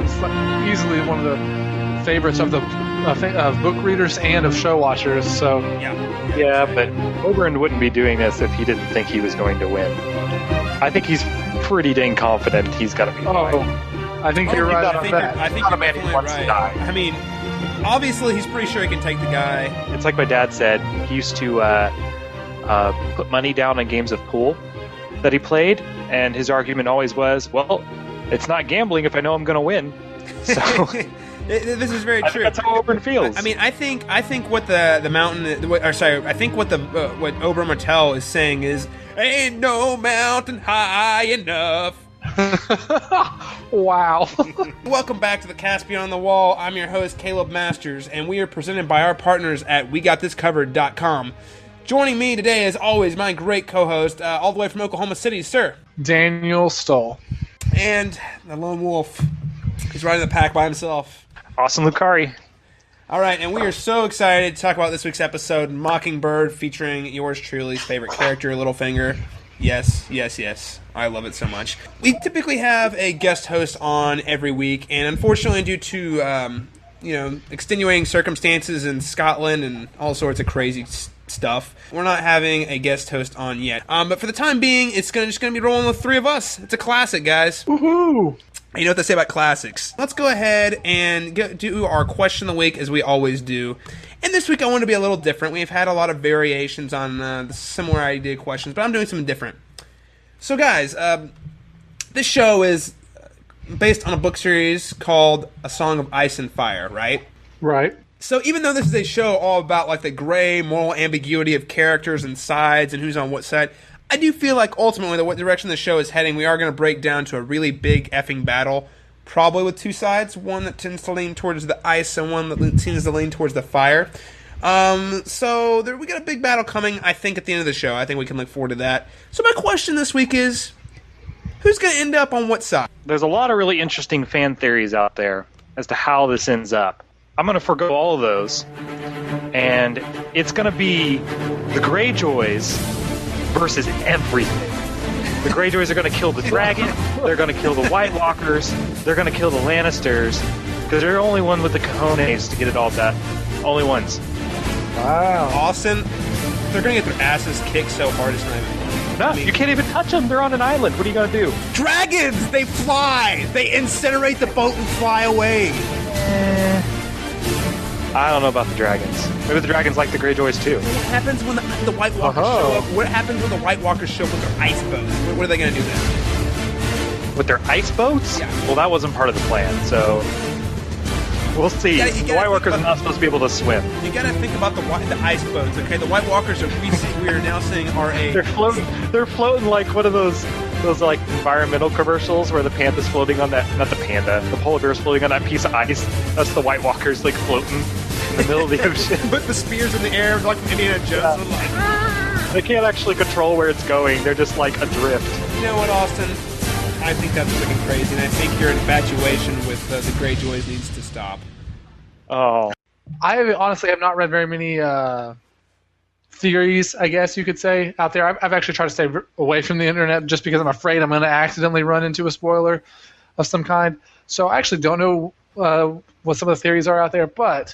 Tyrion's easily one of the favorites of the of book readers and of show watchers. So yeah, but Oberyn wouldn't be doing this if he didn't think he was going to win. I think he's pretty dang confident he's going to be fine. I think you're right on that. I think you're definitely right. I mean, obviously, he's pretty sure he can take the guy. It's like my dad said. He used to put money down on games of pool that he played, and his argument always was, well, it's not gambling if I know I'm going to win. So this is very true. That's how Oberyn feels. I mean, I think what the mountain, or sorry, I think what what Oberyn Martell is saying is, ain't no mountain high enough. Wow. Welcome back to the Cast Beyond the Wall. I'm your host, Caleb Masters, and we are presented by our partners at WeGotThisCovered.com. Joining me today, as always, my great co-host, all the way from Oklahoma City, sir. Daniel Stoll. And the lone wolf. He's riding the pack by himself. Awesome Lucari. All right, and we are so excited to talk about this week's episode, Mockingbird, featuring yours truly's favorite character, Littlefinger. Yes, yes, yes. I love it so much. We typically have a guest host on every week, and unfortunately due to, extenuating circumstances in Scotland and all sorts of crazy stuff, we're not having a guest host on yet. But for the time being, it's just going to be rolling with three of us. It's a classic, guys. Woohoo! You know what they say about classics. Let's go ahead and do our question of the week as we always do. And this week I want to be a little different. We've had a lot of variations on the similar idea questions, but I'm doing something different. So guys, this show is based on a book series called A Song of Ice and Fire, right? Right. So even though this is a show all about like the gray moral ambiguity of characters and sides and who's on what side, I do feel like ultimately what direction the show is heading, we are going to break down to a really big effing battle, probably with two sides, one that tends to lean towards the ice and one that tends to lean towards the fire. So we got a big battle coming, I think, at the end of the show. I think we can look forward to that. So my question this week is, who's going to end up on what side? There's a lot of really interesting fan theories out there as to how this ends up. I'm going to forego all of those, and it's going to be the Greyjoys versus everything. The Greyjoys are going to kill the dragon, they're going to kill the White Walkers, they're going to kill the Lannisters, because they're the only one with the cojones to get it all done. Only ones. Wow. Austin, they're going to get their asses kicked so hard it's not even funny. No, you can't even touch them. They're on an island. What are you going to do? Dragons! They fly! They incinerate the boat and fly away! I don't know about the dragons. Maybe the dragons like the Greyjoys too. What happens when the White Walkers show up? What happens when the White Walkers show up with their ice boats? What are they going to do then? With their ice boats? Yeah. Well, that wasn't part of the plan, so we'll see. The White Walkers are not supposed to be able to swim. You got to think about the ice boats, okay? The White Walkers we are now saying are a... They're floating like one of those like environmental commercials where the panda's floating on that, not the panda, the polar bear's floating on that piece of ice. That's the White Walkers like floating in the middle of the ocean. Put the spears in the air like Indiana Jones. Yeah. They can't actually control where it's going. They're just like adrift. You know what, Austin? I think that's freaking crazy, and I think your infatuation with the Greyjoys needs to stop. Oh. I honestly have not read very many theories, I guess you could say, out there. I've actually tried to stay away from the internet just because I'm afraid I'm going to accidentally run into a spoiler of some kind. So I actually don't know what some of the theories are out there, but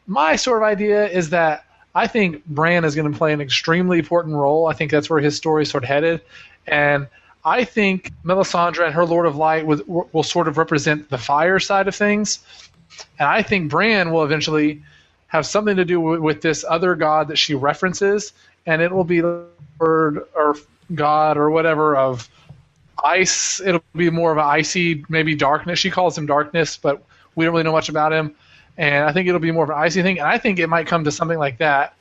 my sort of idea is that I think Bran is going to play an extremely important role. I think that's where his story is sort of headed, and I think Melisandre and her Lord of Light will sort of represent the fire side of things, and I think Bran will eventually have something to do with this other god that she references, and it will be the Lord or god or whatever of ice. It'll be more of an icy, maybe darkness. She calls him darkness, but we don't really know much about him, and I think it'll be more of an icy thing, and I think it might come to something like that.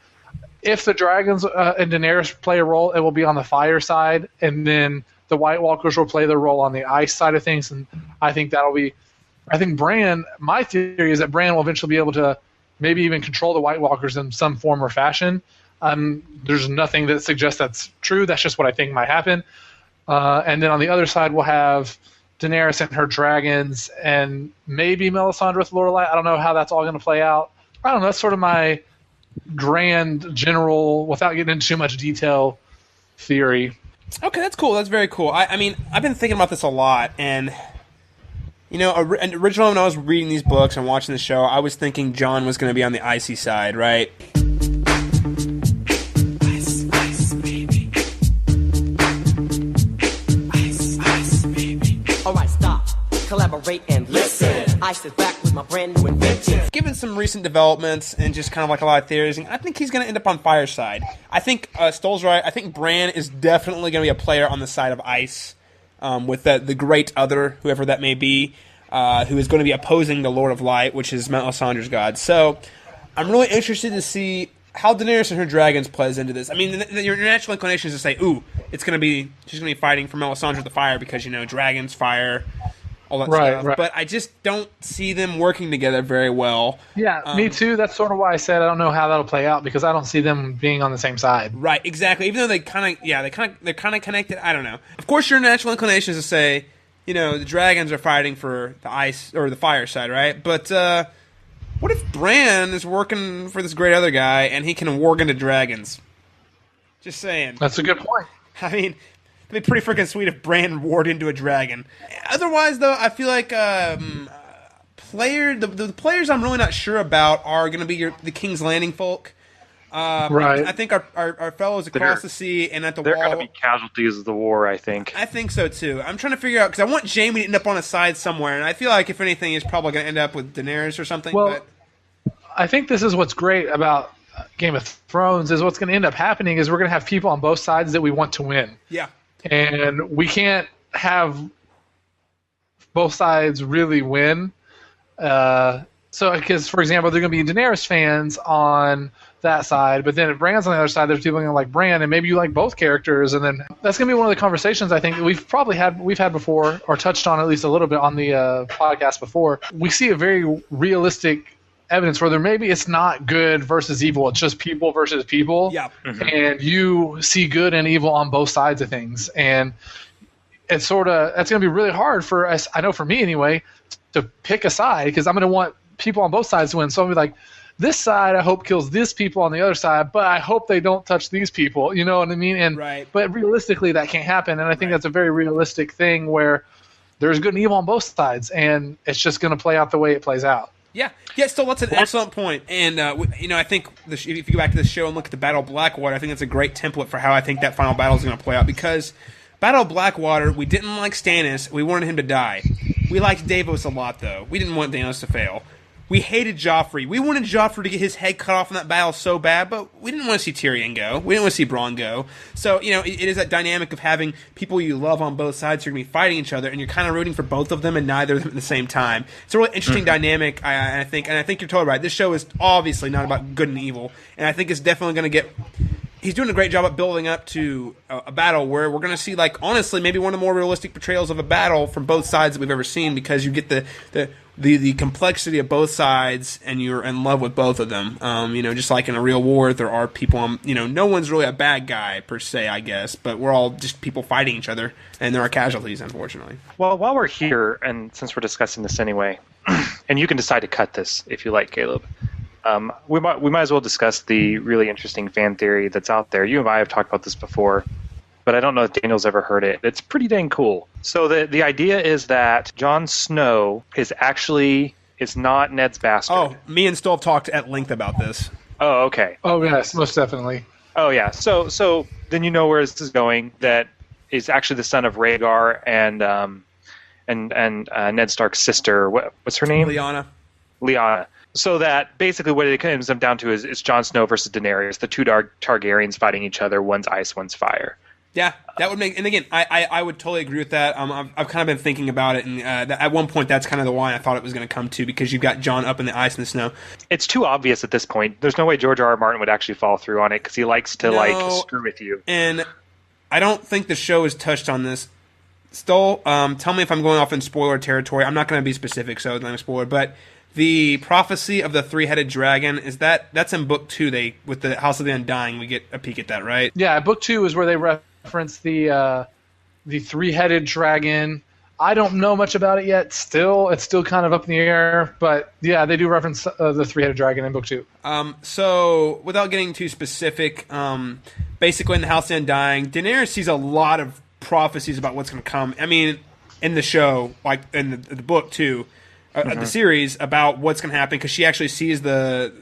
If the dragons and Daenerys play a role, it will be on the fire side, and then the White Walkers will play their role on the ice side of things, and I think that'll be... I think Bran, my theory is that Bran will eventually be able to maybe even control the White Walkers in some form or fashion. There's nothing that suggests that's true. That's just what I think might happen. And then on the other side, we'll have Daenerys and her dragons, and maybe Melisandre with Lord of Light. I don't know how that's all going to play out. I don't know. That's sort of my grand general, without getting into too much detail, theory. Okay, that's cool. That's very cool. I mean, I've been thinking about this a lot, and Originally when I was reading these books and watching the show, I was thinking Jon was going to be on the icy side, right? Ice, ice, baby. Ice, ice, baby. Alright, stop, collaborate and listen. Ice is back with my brand new invention. Given some recent developments and just kind of like a lot of theories, I think he's going to end up on fire side. I think Stoll's right. I think Bran is definitely going to be a player on the side of ice. With the great other, whoever that may be, who is going to be opposing the Lord of Light, which is Melisandre's god. So I'm really interested to see how Daenerys and her dragons plays into this. I mean, your natural inclination is to say, ooh, she's going to be fighting for Melisandre the Fire because, dragons, fire, all that stuff. Right. But I just don't see them working together very well. Yeah, me too. That's sort of why I said I don't know how that'll play out because I don't see them being on the same side. Right, exactly. Even though they're kind of connected. I don't know. Of course, your natural inclination is to say, the dragons are fighting for the ice or the fire side, right? But what if Bran is working for this great other guy and he can warg into dragons? Just saying. That's a good point. I mean, it'd be pretty freaking sweet if Bran warred into a dragon. Otherwise, though, I feel like the players I'm really not sure about are going to be the King's Landing folk. Right. I think our fellows across the sea and at the they're wall. They're going to be casualties of the war, I think. I think so, too. I'm trying to figure out, because I want Jaime to end up on a side somewhere, and I feel like, if anything, he's probably going to end up with Daenerys or something. Well, I think this is what's great about Game of Thrones, is what's going to end up happening is we're going to have people on both sides that we want to win. Yeah. And we can't have both sides really win. Because, for example, there are going to be Daenerys fans on that side, but then if Bran's on the other side, there's people going to like Bran, and maybe you like both characters, and then that's going to be one of the conversations I think that we've had before, or touched on at least a little bit on the podcast before. We see a very realistic evidence where maybe it's not good versus evil, it's just people versus people. Yeah. Mm-hmm. And you see good and evil on both sides of things, and it's that's going to be really hard for us, I know for me anyway, to pick a side, because I'm going to want people on both sides to win. So I'll be like, this side I hope kills this people on the other side, but I hope they don't touch these people. You know what I mean? And right. But realistically, that can't happen. And I think that's a very realistic thing where there's good and evil on both sides, and it's just going to play out the way it plays out. Yeah. So that's an excellent point. And, I think if you go back to the show and look at the Battle of Blackwater, I think that's a great template for how I think that final battle is going to play out. Because Battle of Blackwater, we didn't like Stannis. We wanted him to die. We liked Davos a lot, though. We didn't want Davos to fail. We hated Joffrey. We wanted Joffrey to get his head cut off in that battle so bad, but we didn't want to see Tyrion go. We didn't want to see Bronn go. So, it is that dynamic of having people you love on both sides who are going to be fighting each other, and you're kind of rooting for both of them and neither of them at the same time. It's a really interesting dynamic, I think, and I think you're totally right. This show is obviously not about good and evil, and I think it's definitely going to get... He's doing a great job at building up to a battle where we're going to see, honestly, maybe one of the more realistic portrayals of a battle from both sides that we've ever seen, because you get the complexity of both sides, and you're in love with both of them. Just like in a real war, there are people, no one's really a bad guy per se, I guess, but we're all just people fighting each other, and there are casualties, unfortunately. Well, while we're here, and since we're discussing this anyway, and you can decide to cut this if you like, Caleb, we might as well discuss the really interesting fan theory that's out there. You and I have talked about this before, but I don't know if Daniel's ever heard it. It's pretty dang cool. So the idea is that Jon Snow is not Ned's bastard. Oh, me and Stoll have talked at length about this. Oh, okay. Oh, yes, most definitely. Oh, yeah. So then you know where this is going. That is actually the son of Rhaegar and Ned Stark's sister. What's her name? Lyanna. So that basically what it comes down to is Jon Snow versus Daenerys, the two Targaryens fighting each other. One's ice, one's fire. Yeah, that would make. And again, I would totally agree with that. I've kind of been thinking about it, and at one point, that's kind of the line I thought it was going to come to, because you've got Jon up in the ice and the snow. It's too obvious at this point. There's no way George R. R. Martin would actually follow through on it, because he likes to screw with you. And I don't think the show has touched on this. Stoll, tell me if I'm going off in spoiler territory. I'm not going to be specific, so it's not a spoiler, but. The prophecy of the three-headed dragon, that's in book 2. With the House of the Undying, we get a peek at that, right? Yeah, book 2 is where they reference the three-headed dragon. I don't know much about it yet. It's still kind of up in the air, but yeah, they do reference the three-headed dragon in book 2. So without getting too specific, basically in the House of the Undying, Daenerys sees a lot of prophecies about what's going to come. I mean, in the show, like in the book too, the series, about what's going to happen, because she actually sees the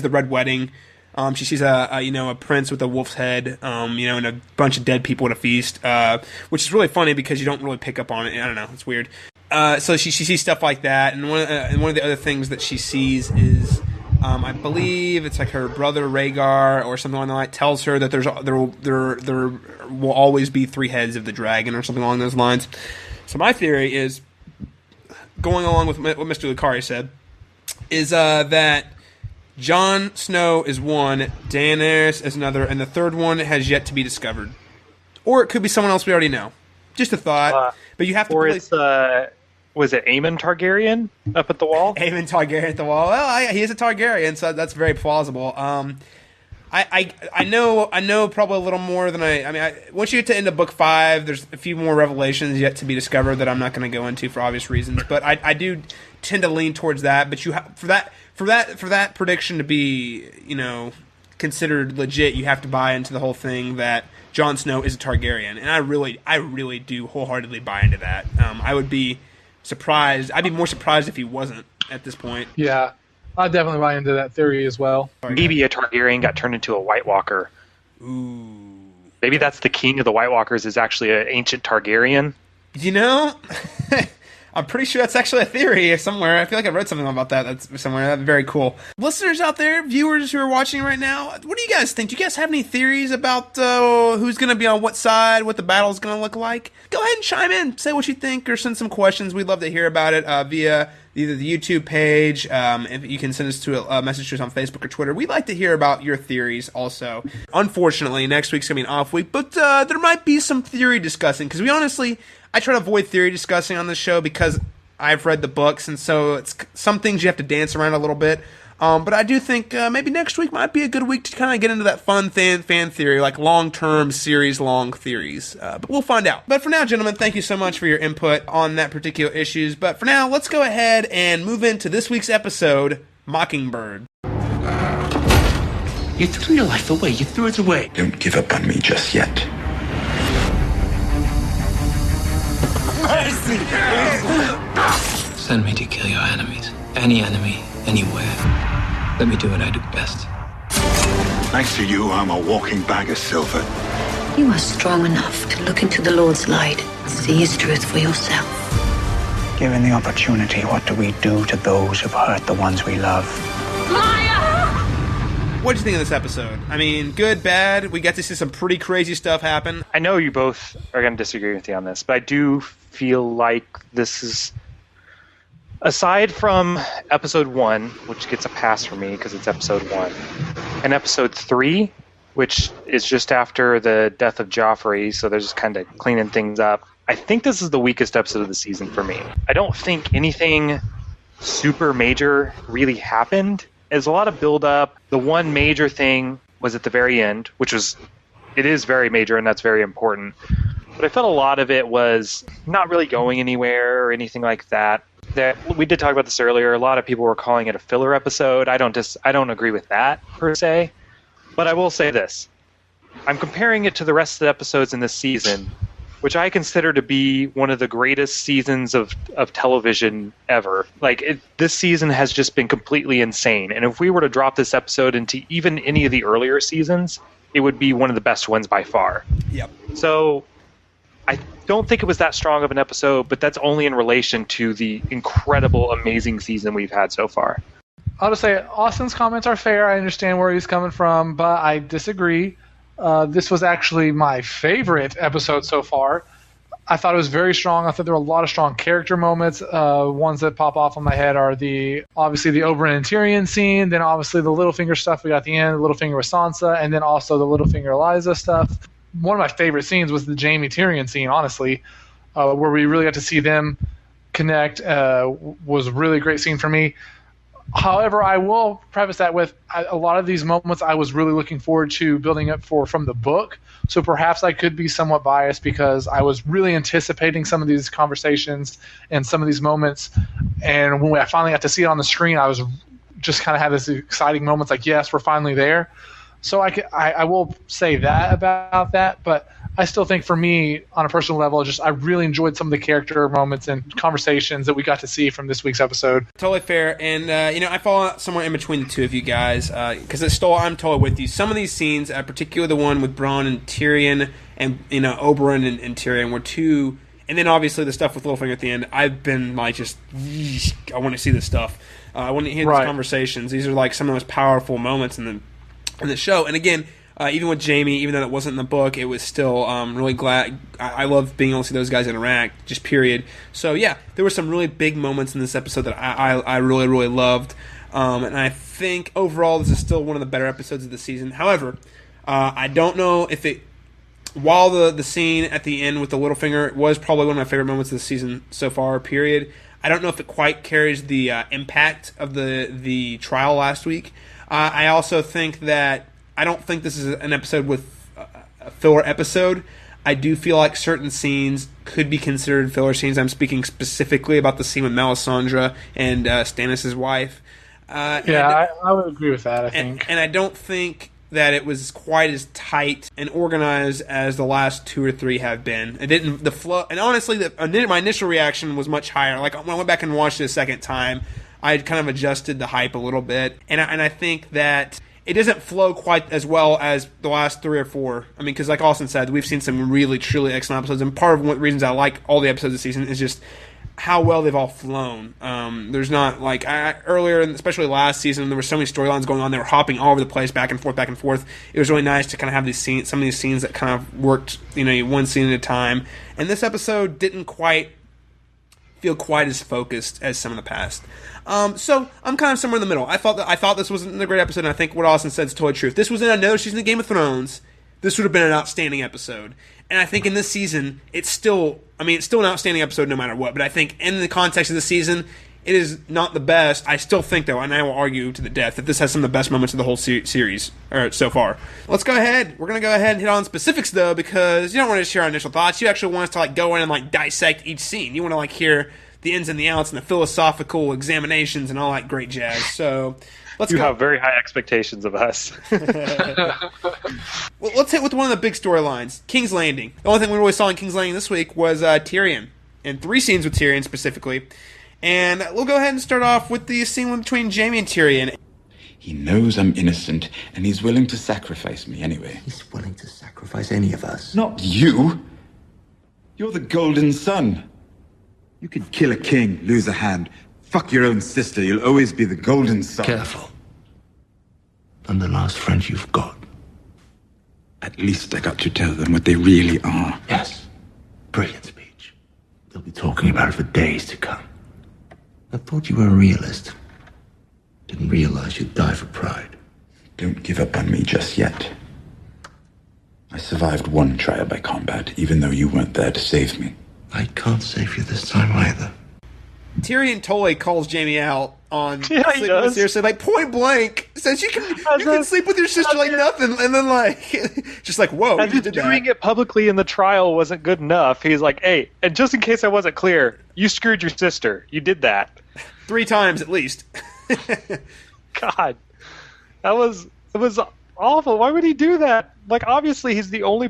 red wedding. She sees a prince with a wolf's head, and a bunch of dead people at a feast, which is really funny because you don't really pick up on it. I don't know, it's weird. So she sees stuff like that, and one of the other things that she sees is, I believe it's like her brother Rhaegar or something like that tells her that there will always be 3 heads of the dragon or something along those lines. So my theory is, going along with what Mr. Lucari said, is that Jon Snow is one, Daenerys is another, and the third one has yet to be discovered. Or it could be someone else we already know. Just a thought. But you have to... Or it's, was it Aemon Targaryen up at the wall? Aemon Targaryen at the wall. Well, he is a Targaryen, so that's very plausible. I know probably a little more than once you get to end of book 5, there's a few more revelations yet to be discovered that I'm not going to go into for obvious reasons. But I do tend to lean towards that. But for that prediction to be, considered legit, you have to buy into the whole thing that Jon Snow is a Targaryen, and I really do wholeheartedly buy into that. I would be surprised. I'd be more surprised if he wasn't at this point. Yeah, I definitely buy into that theory as well. Maybe a Targaryen got turned into a White Walker. Ooh. Maybe that's the king of the White Walkers is actually an ancient Targaryen. I'm pretty sure that's actually a theory somewhere. I feel like I read something about that. That's somewhere. That's very cool. Listeners out there, viewers who are watching right now, what do you guys think? Do you guys have any theories about who's going to be on what side, what the battle's going to look like? Go ahead and chime in. Say what you think or send some questions. We'd love to hear about it via either the YouTube page. If you can send us a message to us on Facebook or Twitter. We'd like to hear about your theories also. Unfortunately, next week's going to be an off week, but there might be some theory discussing, because I try to avoid theory discussing on this show because I've read the books, and so it's some things you have to dance around a little bit. But I do think maybe next week might be a good week to kind of get into that fun fan theory, like long-term, series-long theories. But we'll find out. But for now, gentlemen, thank you so much for your input on that particular issues. But for now, let's go ahead and move into this week's episode, Mockingbird. You threw your life away. You threw it away. Don't give up on me just yet. Send me to kill your enemies. Any enemy, anywhere. Let me do what I do best. Next to you, I'm a walking bag of silver. You are strong enough to look into the Lord's light and see his truth for yourself. Given the opportunity, what do we do to those who've hurt the ones we love? What did you think of this episode? I mean, good, bad? We got to see some pretty crazy stuff happen. I know you both are going to disagree with me on this, but I do feel like this is, aside from episode 1, which gets a pass for me because it's episode 1, and episode 3, which is just after the death of Joffrey, so they're just kind of cleaning things up. I think this is the weakest episode of the season for me. I don't think anything super major really happened. There's a lot of build-up. The one major thing was at the very end, it is very major, and that's very important. But I felt a lot of it was not really going anywhere or anything like that. We did talk about this earlier. A lot of people were calling it a filler episode. I don't agree with that, per se. But I will say this. I'm comparing it to the rest of the episodes in this season, which I consider to be one of the greatest seasons of television ever. This season has just been completely insane. And if we were to drop this episode into even any of the earlier seasons, it would be one of the best ones by far. Yep. So I don't think it was that strong of an episode, but that's only in relation to the incredible, amazing season we've had so far. I'll just say Austin's comments are fair. I understand where he's coming from, but I disagree. This was actually my favorite episode so far. I thought it was very strong. I thought there were a lot of strong character moments. Ones that pop off on my head are obviously the Oberyn and Tyrion scene, then obviously the Littlefinger stuff we got at the end, the Littlefinger with Sansa, and then also the Littlefinger Lysa stuff. One of my favorite scenes was the Jaime Tyrion scene, honestly, where we really got to see them connect. Was a really great scene for me. However, I will preface that with a lot of these moments I was really looking forward to building up from the book. So perhaps I could be somewhat biased because I was really anticipating some of these conversations and some of these moments. And when I finally got to see it on the screen, I was just kind of had this exciting moments like, yes, we're finally there. So I will say that about that. But I still think for me, on a personal level, I really enjoyed some of the character moments and conversations that we got to see from this week's episode. Totally fair. And, I fall somewhere in between the two of you guys, because I'm totally with you. Some of these scenes, particularly the one with Bronn and Tyrion, and, Oberyn and Tyrion were two... And then obviously the stuff with Littlefinger at the end, I've been like I want to see this stuff. I want to hear these conversations. These are like some of the most powerful moments in the show. And again, even with Jaime, even though it wasn't in the book, it was still really glad. I love being able to see those guys interact, just period. So yeah, there were some really big moments in this episode that I really, really loved. And I think overall this is still one of the better episodes of the season. However, I don't know if it... While the scene at the end with the Littlefinger was probably one of my favorite moments of the season so far, period, I don't know if it quite carries the impact of the trial last week. I also think that I don't think this is an episode with a filler episode. I do feel like certain scenes could be considered filler scenes. I'm speaking specifically about the scene with Melisandre and Stannis' wife. I would agree with that, I think. And I don't think that it was quite as tight and organized as the last 2 or 3 have been. It didn't, the flow, and honestly, my initial reaction was much higher. Like when I went back and watched it a second time, I had kind of adjusted the hype a little bit, and I think that it doesn't flow quite as well as the last 3 or 4. I mean, because like Austin said, we've seen some really, truly excellent episodes, and part of one of the reasons I like all the episodes this season is just how well they've all flown. There's not like earlier, especially last season, there were so many storylines going on. They were hopping all over the place, back and forth. It was really nice to kind of have these scenes, some of these scenes that kind of worked, one scene at a time. And this episode didn't quite feel quite as focused as some of the past. So I'm kind of somewhere in the middle. I thought this wasn't a great episode, and I think what Austin said is totally true. If this was in another season of Game of Thrones, this would have been an outstanding episode. And I think in this season, it's still an outstanding episode no matter what. But I think in the context of the season, it is not the best. I still think, though, and I will argue to the death, that this has some of the best moments of the whole series so far. Let's go ahead. We're going to go ahead and hit on specifics, though, because you don't want to share our initial thoughts. You actually want us to go in and dissect each scene. You want to hear the ins and the outs and the philosophical examinations and all that great jazz. So... You have very high expectations of us. Well, let's hit with one of the big storylines, King's Landing. The only thing we really saw in King's Landing this week was Tyrion, and 3 scenes with Tyrion specifically. And we'll go ahead and start off with the scene between Jaime and Tyrion. He knows I'm innocent, and he's willing to sacrifice me anyway. He's willing to sacrifice any of us. Not you! You're the Golden Son. You could kill a king, lose a hand, fuck your own sister, you'll always be the Golden Son. Careful. I'm the last friend you've got. At least I got to tell them what they really are. Yes. Brilliant speech. They'll be talking about it for days to come. I thought you were a realist. Didn't realize you'd die for pride. Don't give up on me just yet. I survived one trial by combat, even though you weren't there to save me. I can't save you this time either. Tyrion totally calls Jaime out on sleeping with Cersei, point blank. Says you can sleep with your sister like nothing, and then just whoa. And just doing it publicly in the trial wasn't good enough. He's like, hey, and just in case I wasn't clear, you screwed your sister. You did that 3 times at least. God, it was awful. Why would he do that? Obviously he's the only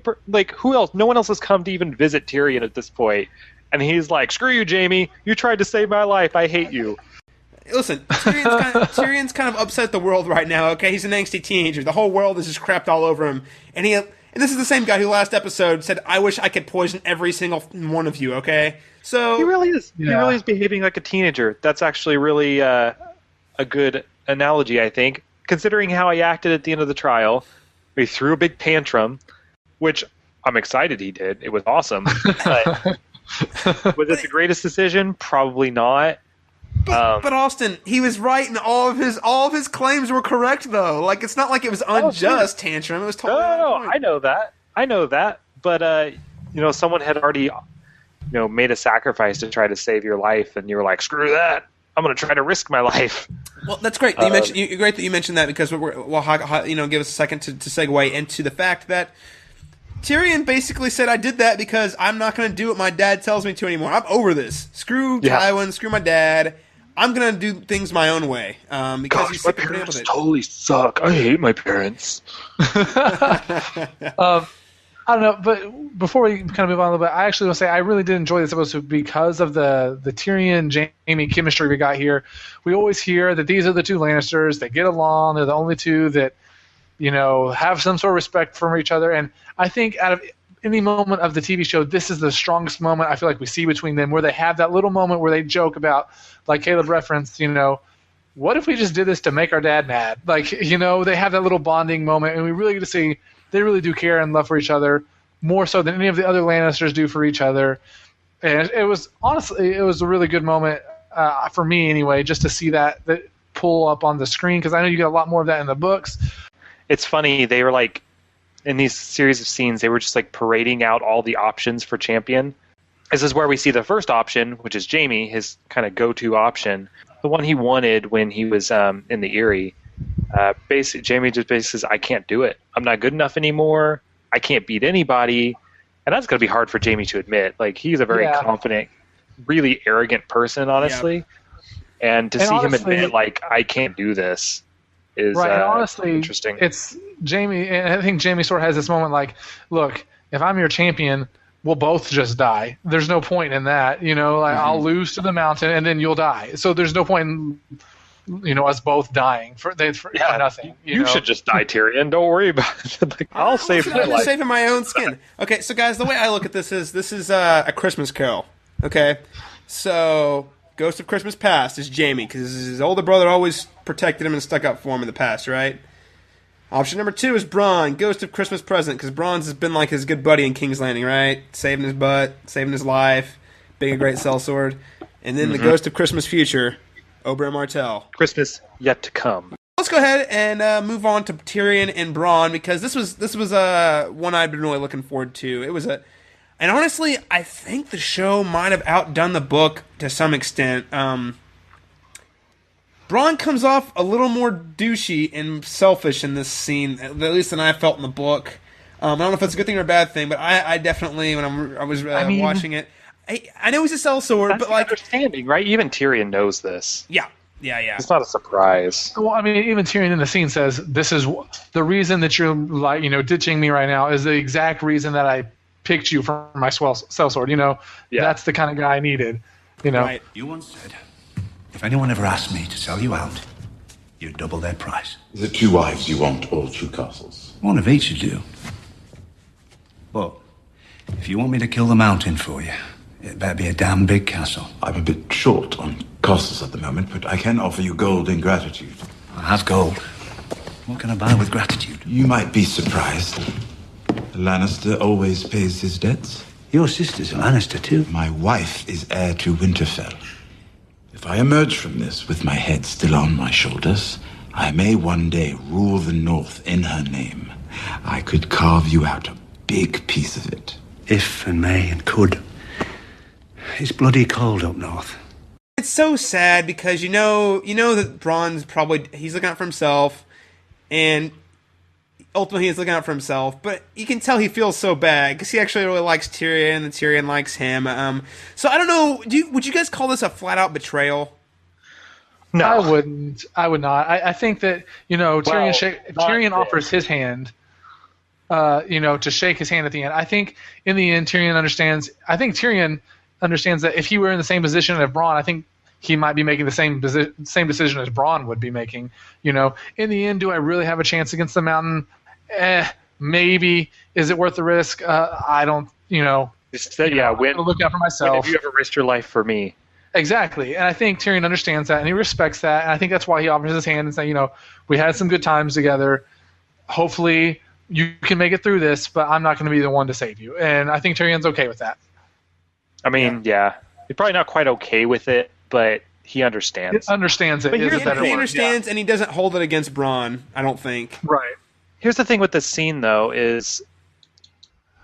who else? No one else has come to even visit Tyrion at this point. And he's like, screw you, Jaime. You tried to save my life. I hate you. Listen, Tyrion's kind of upset the world right now, okay? He's an angsty teenager. The whole world is just crapped all over him. And this is the same guy who last episode said, I wish I could poison every single one of you, okay? So he really is. Yeah. He really is behaving like a teenager. That's actually really a good analogy, I think, considering how he acted at the end of the trial. He threw a big tantrum, which I'm excited he did. It was awesome. But was it the greatest decision? Probably not. But Austin, he was right, and all of his claims were correct, though. It's not like it was unjust tantrum. It was totally no. I know that. But someone had already, made a sacrifice to try to save your life, and you were like, screw that. I'm going to try to risk my life. Well, that's great. Great that you mentioned that, because we'll give us a second to segue into the fact that Tyrion basically said, I did that because I'm not going to do what my dad tells me to anymore. I'm over this. Screw Tywin, screw my dad. I'm going to do things my own way. Because he's my parents totally suck. I hate my parents. I don't know, but before we kind of move on a little bit, I actually want to say I really did enjoy this episode because of the Tyrion Jaime chemistry we got here. We always hear that these are the two Lannisters. They get along. They're the only two that, have some sort of respect for each other. And I think out of any moment of the TV show, this is the strongest moment I feel like we see between them, where they have that little moment where they joke about, like Caleb referenced, what if we just did this to make our dad mad? Like, they have that little bonding moment, and we really get to see they really do care and love for each other, more so than any of the other Lannisters do for each other. And it was a really good moment for me anyway, just to see that pull up on the screen, because I know you get a lot more of that in the books. It's funny, they were like, in these series of scenes, they were just like parading out all the options for champion. This is where we see the first option, which is Jaime, his kind of go-to option, the one he wanted when he was in the Eyrie. Jaime just basically says, I can't do it. I'm not good enough anymore. I can't beat anybody. And that's going to be hard for Jaime to admit. Like, he's a very confident, really arrogant person, honestly. Yeah. And to see him admit, like, I can't do this is right. And honestly, interesting. It's Jaime, and I think Jaime sort of has this moment like, look, if I'm your champion, we'll both just die. There's no point in that. I'll lose to the mountain and then you'll die. So there's no point in us both dying for nothing. You should just die, Tyrion. Don't worry about it. I'll save my life. Saving my own skin. Okay, so guys, the way I look at this is a Christmas Carol. Okay, so Ghost of Christmas Past is Jaime, because his older brother always protected him and stuck up for him in the past, right? Option number 2 is Bronn, Ghost of Christmas Present, because Bronn has been like his good buddy in King's Landing, right? Saving his butt, saving his life, being a great sellsword. And then the Ghost of Christmas Future, Oberyn Martell. Christmas yet to come. Let's go ahead and move on to Tyrion and Bronn, because this was one I've been really looking forward to. And honestly, I think the show might have outdone the book to some extent. Bronn comes off a little more douchey and selfish in this scene, at least than I felt in the book. I don't know if it's a good thing or a bad thing, but I definitely, when I was watching it, I know he's a sellsword, but like understanding, right? Even Tyrion knows this. Yeah. It's not a surprise. Well, I mean, even Tyrion in the scene says, "This is the reason that you're ditching me right now is the exact reason that I picked you for my sellsword. That's the kind of guy I needed. Right. You once said, if anyone ever asked me to sell you out, you'd double their price. Is it 2 wives you want, or 2 castles? One of each you do. But if you want me to kill the mountain for you, it better be a damn big castle. I'm a bit short on castles at the moment, but I can offer you gold in gratitude. I have gold. What can I buy with gratitude? You might be surprised. A Lannister always pays his debts. Your sister's a Lannister too. My wife is heir to Winterfell. If I emerge from this with my head still on my shoulders, I may one day rule the North in her name. I could carve you out a big piece of it. If and may and could. It's bloody cold up north. It's so sad because you know that Bronn's he's looking out for himself, and ultimately he's looking out for himself, but you can tell he feels so bad because he actually really likes Tyrion and Tyrion likes him. So I don't know, would you guys call this a flat out betrayal? No, I wouldn't. I would not. I think that Tyrion offers his hand, to shake his hand at the end. I think in the end Tyrion understands. I think Tyrion understands that if he were in the same position as Bronn, I think he might be making the same decision as Bronn would be making. In the end, do I really have a chance against the Mountain? Maybe. Is it worth the risk? I don't. When look out for myself. When have you ever risked your life for me? Exactly, and I think Tyrion understands that, and he respects that, and I think that's why he offers his hand and says, we had some good times together. Hopefully, you can make it through this, but I'm not going to be the one to save you. And I think Tyrion's okay with that. I mean, yeah. He's probably not quite okay with it, but he understands. He understands it. But he understands, and he doesn't hold it against Bronn, I don't think. Right. Here's the thing with this scene, though, is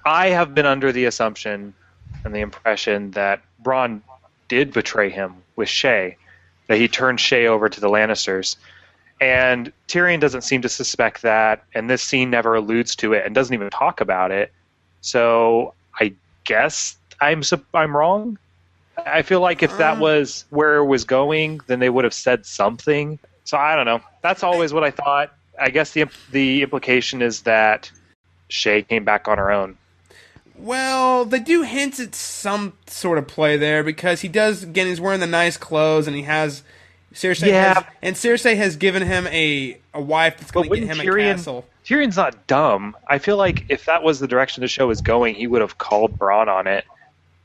I have been under the assumption and the impression that Bronn did betray him with Shae, that he turned Shae over to the Lannisters. And Tyrion doesn't seem to suspect that, and this scene never alludes to it and doesn't even talk about it. So I guess I'm wrong. I feel like if that was where it was going, then they would have said something. So I don't know. That's always what I thought. I guess the implication is that Shae came back on her own. Well, they do hint at some sort of play there because he does. Again, he's wearing the nice clothes, and he has Cersei. Yeah. Cersei has given him a wife that's going to get him a castle. Tyrion's not dumb. I feel like if that was the direction the show was going, he would have called Bronn on it.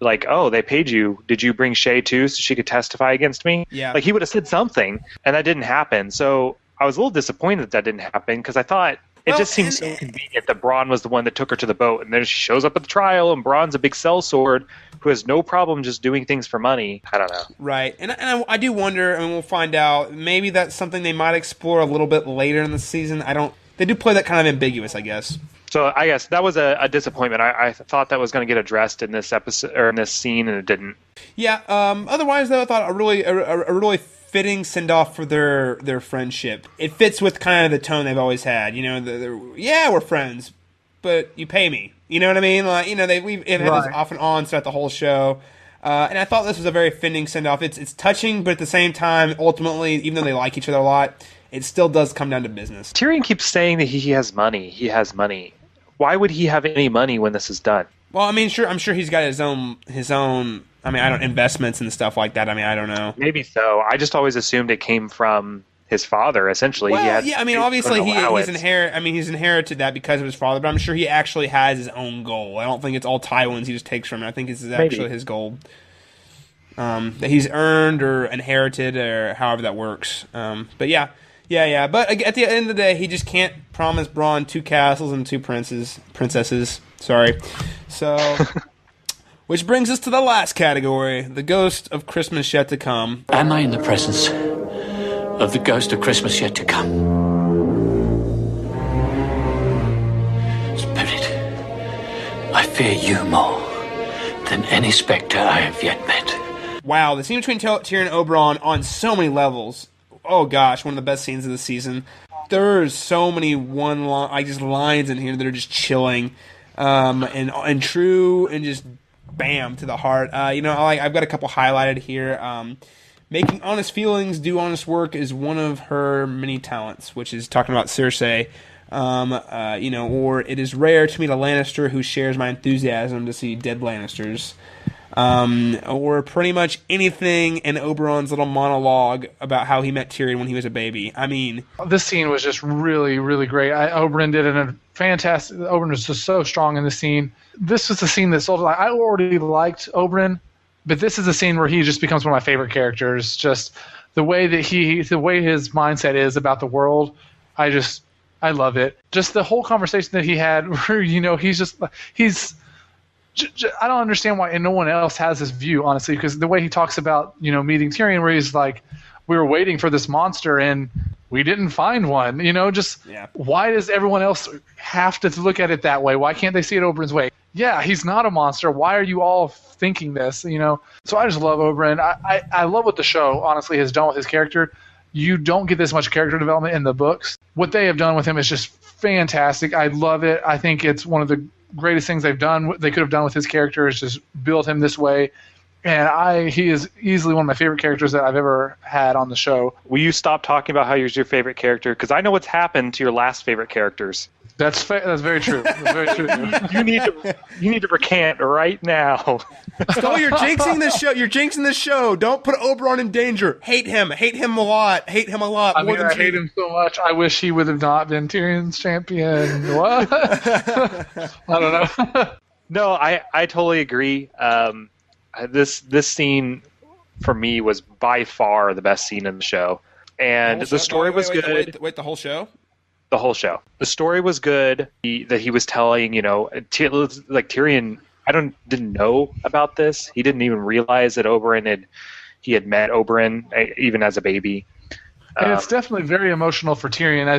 Like, oh, they paid you. Did you bring Shay too, so she could testify against me? Yeah. Like he would have said something, and that didn't happen. So I was a little disappointed that didn't happen because I thought. It just seems so convenient that Bronn was the one that took her to the boat, and then she shows up at the trial, and Bronn's a big sellsword who has no problem just doing things for money. I don't know. Right, and I do wonder, and we'll find out, maybe that's something they might explore a little bit later in the season. They do play that kind of ambiguous, I guess. So I guess that was a disappointment. I thought that was going to get addressed in this episode or in this scene, and it didn't. Yeah. Otherwise, though, I thought a really fitting send-off for their friendship. It fits with kind of the tone they've always had. You know, we're friends, but you pay me. You know what I mean? Like, you know, we've had this off and on throughout the whole show. And I thought this was a very fitting send-off. It's touching, but at the same time, ultimately, even though they like each other a lot, it still does come down to business. Tyrion keeps saying that he has money. He has money. Why would he have any money when this is done? Well, I mean, I'm sure he's got his own. I mean, investments and stuff like that. I mean, I don't know. Maybe so. I just always assumed it came from his father. Essentially, well, I mean, obviously he's inherited that because of his father. But I'm sure he actually has his own goal. I don't think it's all Tywin's he just takes from it. I think this is actually his goal that he's earned or inherited or however that works. But yeah. But at the end of the day, he just can't promise Bronn 2 castles and 2 princesses. Sorry. So. Which brings us to the last category, the ghost of Christmas yet to come. Am I in the presence of the ghost of Christmas yet to come? Spirit, I fear you more than any spectre I have yet met. Wow, the scene between Tyrion and Oberyn on so many levels. Oh gosh, one of the best scenes of the season. There's so many lines in here that are just chilling, and true, and just bam to the heart. I've got a couple highlighted here. Making honest feelings do honest work is one of her many talents, which is talking about Cersei. Or it is rare to meet a Lannister who shares my enthusiasm to see dead Lannisters. Or pretty much anything in Oberyn's little monologue about how he met Tyrion when he was a baby. I mean, this scene was just really, really great. Oberyn did a fantastic. Oberyn was just so strong in the scene. This was the scene that sold. I already liked Oberyn, but this is the scene where he just becomes one of my favorite characters. Just the way that the way his mindset is about the world. I love it. Just the whole conversation that he had, where I don't understand why no one else has this view, honestly, because the way he talks about, meeting Tyrion, where he's like, we were waiting for this monster and we didn't find one. Why does everyone else have to look at it that way? Why can't they see it Oberyn's way? Yeah, he's not a monster. Why are you all thinking this? So I just love Oberyn. I love what the show, honestly, has done with his character. You don't get this much character development in the books. What they have done with him is just fantastic. I love it. I think it's one of the greatest things they could have done with his character is just build him this way. And he is easily one of my favorite characters that I've ever had on the show. Will you stop talking about how he's your favorite character? Because I know what's happened to your last favorite characters. That's very true. That's very true. You need to recant right now. Stole, you're jinxing this show. You're jinxing this show. Don't put Oberyn in danger. Hate him a lot. I hate him so much. I wish he would have not been Tyrion's champion. What? I don't know. No, I totally agree. This scene for me was by far the best scene in the show, and the story was good. Wait, the whole show. The whole show. The story was good. That he was telling, like Tyrion. Didn't know about this. He didn't even realize that he had met Oberyn even as a baby. And it's definitely very emotional for Tyrion.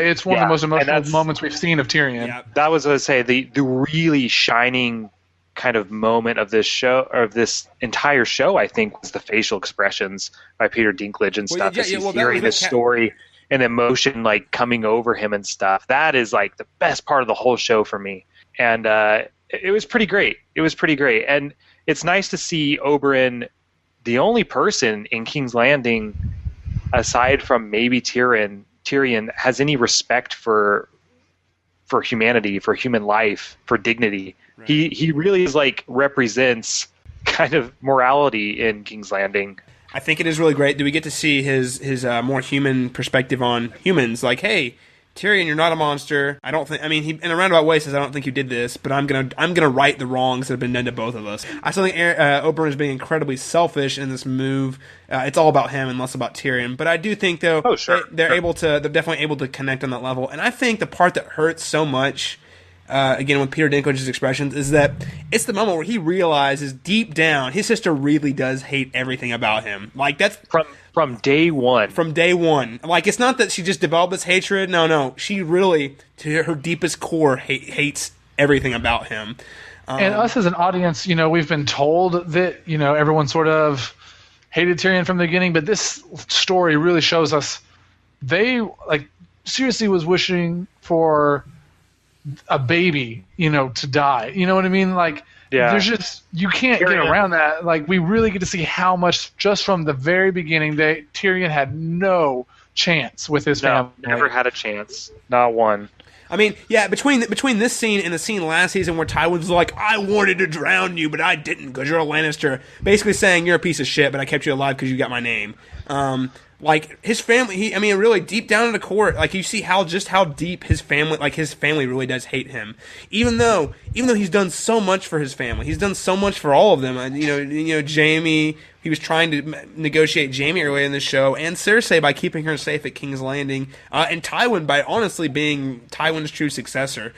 It's one of the most emotional moments we've seen of Tyrion. Yeah, that was, I say, the really shining kind of moment of this show, or of this entire show. I think was the facial expressions by Peter Dinklage and stuff. As he's hearing this story. And emotion like coming over him and stuff. That is like the best part of the whole show for me. And it was pretty great. And it's nice to see Oberyn, the only person in King's Landing, aside from maybe Tyrion, has any respect for for humanity, for human life, for dignity. Right. He really is like represents kind of morality in King's Landing. I think it is really great. Do we get to see his more human perspective on humans? Like, hey, Tyrion, you're not a monster. I don't think. I mean, he in a roundabout way says, "I don't think you did this, but I'm gonna right the wrongs that have been done to both of us." I still think Oberyn is being incredibly selfish in this move. It's all about him and less about Tyrion. But I do think, though, they're definitely able to connect on that level. And I think the part that hurts so much, again with Peter Dinklage's expressions, is that it's the moment where he realizes deep down his sister really does hate everything about him. Like that's From day one. From day one. Like, it's not that she just developed this hatred. No. She really, to her deepest core, hates everything about him. And us as an audience, we've been told that, everyone sort of hated Tyrion from the beginning, but this story really shows us they, seriously was wishing for a baby, to die. You know what I mean? There's just, you can't get around that. We really get to see how much, just from the very beginning, Tyrion had no chance with his family. Never had a chance. Not one. I mean, yeah, between this scene and the scene last season where Tywin's like, I wanted to drown you, but I didn't because you're a Lannister. Basically saying, you're a piece of shit, but I kept you alive because you got my name. His family, really deep down in the core, you see how deep his family really does hate him. Even though he's done so much for his family, he's done so much for all of them. Jaime, he was trying to negotiate Jaime earlier in the show, and Cersei by keeping her safe at King's Landing, and Tywin by honestly being Tywin's true successor.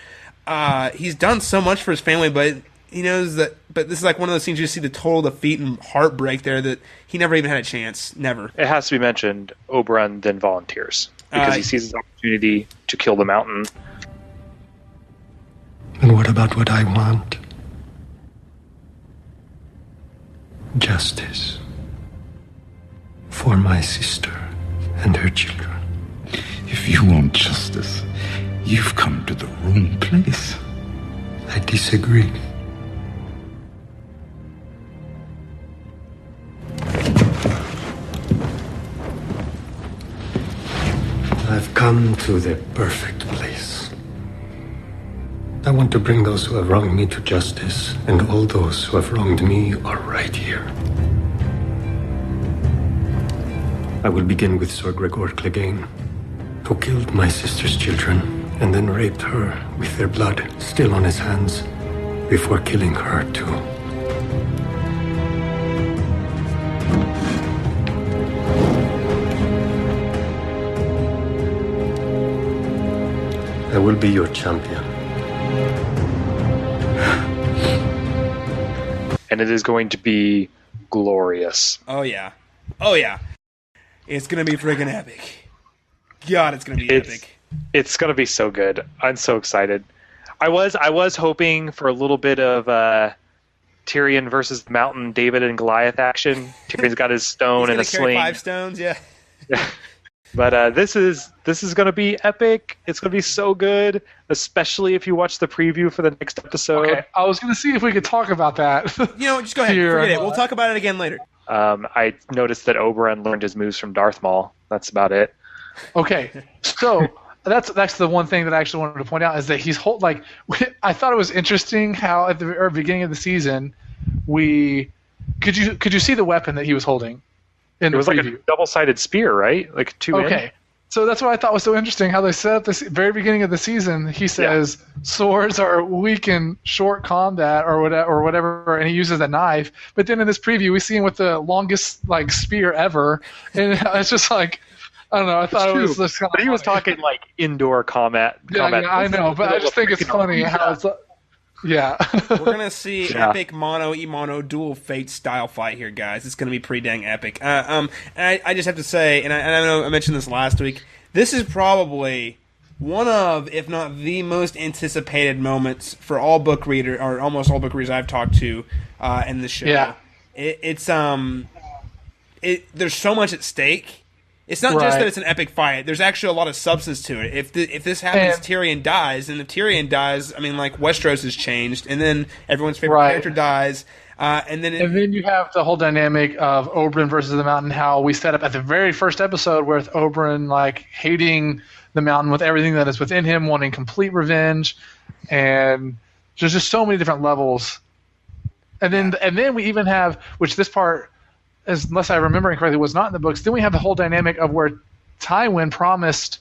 He's done so much for his family, but he knows that, but this is one of those scenes you see the total defeat and heartbreak there that he never even had a chance. Never. It has to be mentioned, Oberyn then volunteers because he sees his opportunity to kill the Mountain. And what about what I want? Justice. For my sister and her children. If you want justice, you've come to the wrong place. I disagree. I've come to the perfect place. I want to bring those who have wronged me to justice, and all those who have wronged me are right here. I will begin with Sir Gregor Clegane, who killed my sister's children and then raped her with their blood still on his hands before killing her too. I will be your champion. And it is going to be glorious. Oh yeah. It's going to be friggin' epic. God, it's going to be epic. It's going to be so good. I'm so excited. I was hoping for a little bit of Tyrion versus the Mountain, David and Goliath action. Tyrion's got his stone and a sling. 5 stones, yeah. But this is going to be epic. It's going to be so good, especially if you watch the preview for the next episode. Okay, I was going to see if we could talk about that. Just go ahead. Forget it. We'll talk about it again later. I noticed that Oberyn learned his moves from Darth Maul. That's about it. Okay, so that's the one thing that I actually wanted to point out is that he's I thought it was interesting how at the very beginning of the season could you see the weapon that he was holding? It was like a double-sided spear, right? Like two. Okay, so that's what I thought was so interesting. How they set up this very beginning of the season. He says swords are weak in short combat or whatever, and he uses a knife. But then in this preview, we see him with the longest spear ever, and it's just I don't know. I thought it was just but he was talking indoor combat. Yeah, I know, but I just think it's funny how it's. Yeah. We're going to see epic mono dual fate style fight here, guys. It's going to be pretty dang epic. And I just have to say, and I know I mentioned this last week, this is probably one of, if not the most anticipated moments for all book readers, or almost all book readers I've talked to in the show. Yeah. There's so much at stake. It's not just Right. that it's an epic fight. There's actually a lot of substance to it. If this happens, And- Tyrion dies, and if Tyrion dies, I mean, like, Westeros has changed, and then everyone's favorite Right. character dies, and then And then you have the whole dynamic of Oberyn versus the Mountain, how we set up at the very first episode with Oberyn like hating the Mountain with everything that is within him, wanting complete revenge, and there's just so many different levels. And then we even have, which this part, unless I remember incorrectly, was not in the books. Then we have the whole dynamic of where Tywin promised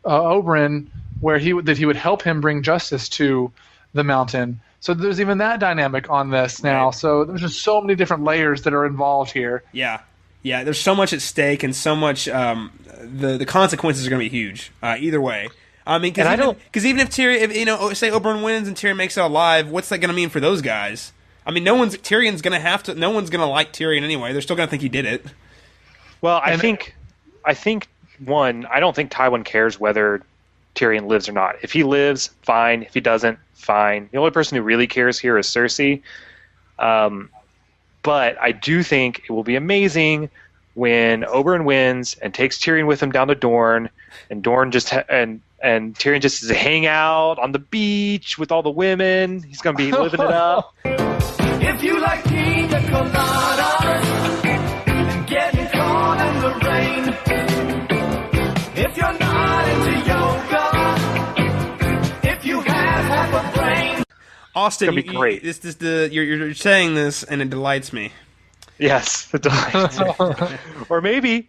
Oberyn where he would help him bring justice to the Mountain. So there's even that dynamic on this now. Right. So there's just so many different layers that are involved here. Yeah. There's so much at stake, and so much. The consequences are going to be huge. Either way, I mean, because even if Tyrion, if, say Oberyn wins and Tyrion makes it alive, what's that going to mean for those guys? I mean, no one's going to like Tyrion anyway. They're still going to think he did it. Well, I think one, I don't think Tywin cares whether Tyrion lives or not. If he lives, fine. If he doesn't, fine. The only person who really cares here is Cersei. But I do think it will be amazing when Oberyn wins and takes Tyrion with him down to Dorne, and Dorne and Tyrion just is hang out on the beach with all the women. He's going to be living it up. If you like pina coladas and getting caught in the rain, if you're not into yoga, if you have half a brain. Austin, It's gonna be great. You're saying this, and it delights me. Yes, it does. Or maybe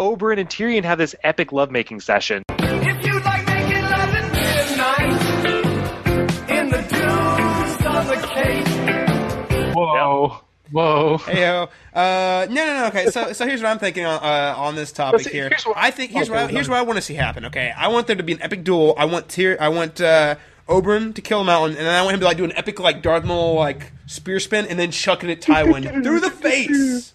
Oberyn and Tyrion have this epic lovemaking session. If you like making love at midnight in the dunes on the cape. Whoa. Heyo. No. Okay, so here's what I'm thinking on this topic here. Here's what I want to see happen. Okay, I want there to be an epic duel. I want Oberyn to kill Mountain, and then I want him to do an epic Darth Maul spear spin, and then chuck it at Tywin through the face.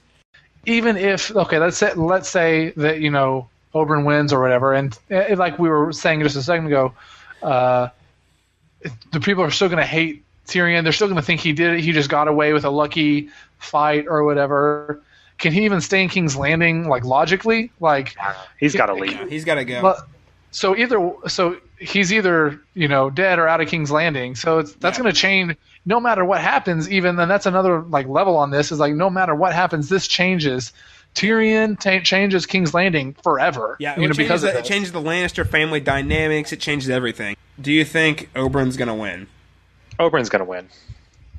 Even if let's say that Oberyn wins or whatever, and like we were saying just a second ago, the people are still going to hate Tyrion. They're still going to think he did it. He just got away with a lucky fight or whatever. Can he even stay in King's Landing logically? He's got to leave. He's got to go. So he's either dead or out of King's Landing. So that's going to change no matter what happens. Even then, that's another level on this. Is no matter what happens, this changes. Tyrion changes King's Landing forever. Yeah, because it changes the Lannister family dynamics. It changes everything. Do you think Oberyn's going to win? Oberyn's going to win.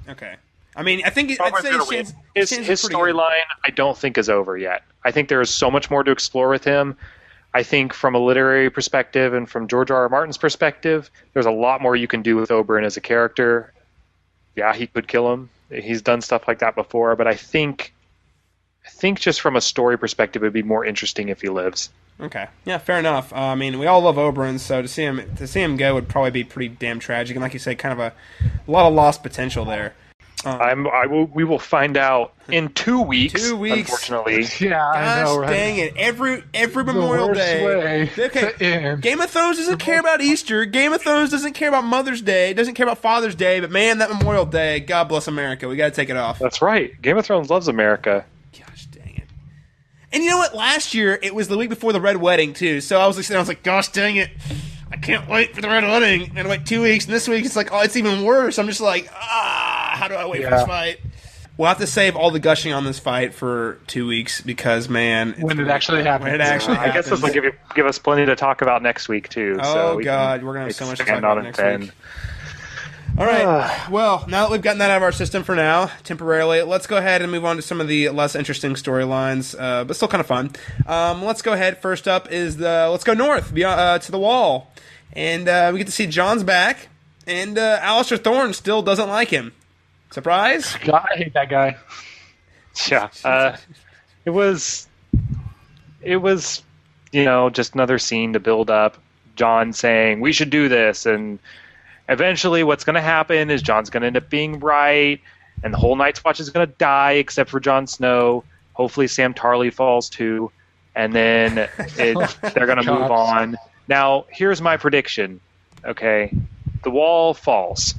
Okay. I mean, I think his storyline I don't think is over yet. I think there is so much more to explore with him. I think from a literary perspective and from George R.R. Martin's perspective, there's a lot more you can do with Oberyn as a character. Yeah, he could kill him. He's done stuff like that before, but I think just from a story perspective, it'd be more interesting if he lives. Okay, yeah, fair enough. I mean, we all love Oberyn, so to see him go would probably be pretty damn tragic, and like you said, kind of a lot of lost potential there. We will find out in 2 weeks. 2 weeks, unfortunately. Yeah, I know, right? Dang it! Every Memorial Day. Okay, Game of Thrones doesn't care about Easter. Game of Thrones doesn't care about Mother's Day. Doesn't care about Father's Day. But man, that Memorial Day, God bless America. We got to take it off. That's right. Game of Thrones loves America. Gosh dang it! And you know what? Last year it was the week before the Red Wedding too. So I was like, gosh dang it! I can't wait for the Red Wedding. And I wait 2 weeks, and this week it's it's even worse. I'm just how do I wait for this fight? We'll have to save all the gushing on this fight for 2 weeks because, man... When it actually happens. I guess this will give us plenty to talk about next week, too. Oh, God. We're going to have so much to talk about next week. All right. Well, now that we've gotten that out of our system for now, temporarily, let's go ahead and move on to some of the less interesting storylines, but still kind of fun. Let's go ahead. First up is let's go north to the Wall. And we get to see Jon's back, and Alistair Thorne still doesn't like him. Surprise? God, I hate that guy. Yeah. It was just another scene to build up. Jon saying, we should do this, and eventually what's going to happen is Jon's going to end up being right, and the whole Night's Watch is going to die except for Jon Snow. Hopefully Sam Tarly falls too, and then they're going to move on. Now, here's my prediction. Okay, the Wall falls.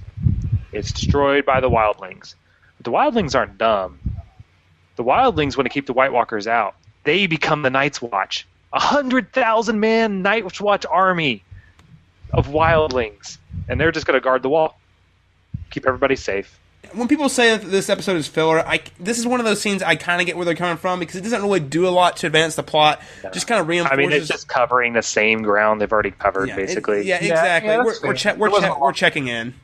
It's destroyed by the wildlings. But the wildlings aren't dumb. The wildlings want to keep the White Walkers out. They become the Night's Watch. 100,000 man Night's Watch army of wildlings, and they're just going to guard the wall, keep everybody safe. When people say that this episode is filler, this is one of those scenes I kind of get where they're coming from, because it doesn't really do a lot to advance the plot. No. Just kind of reinforces. I mean, it's just covering the same ground they've already covered, basically. Exactly. Yeah, we're checking in.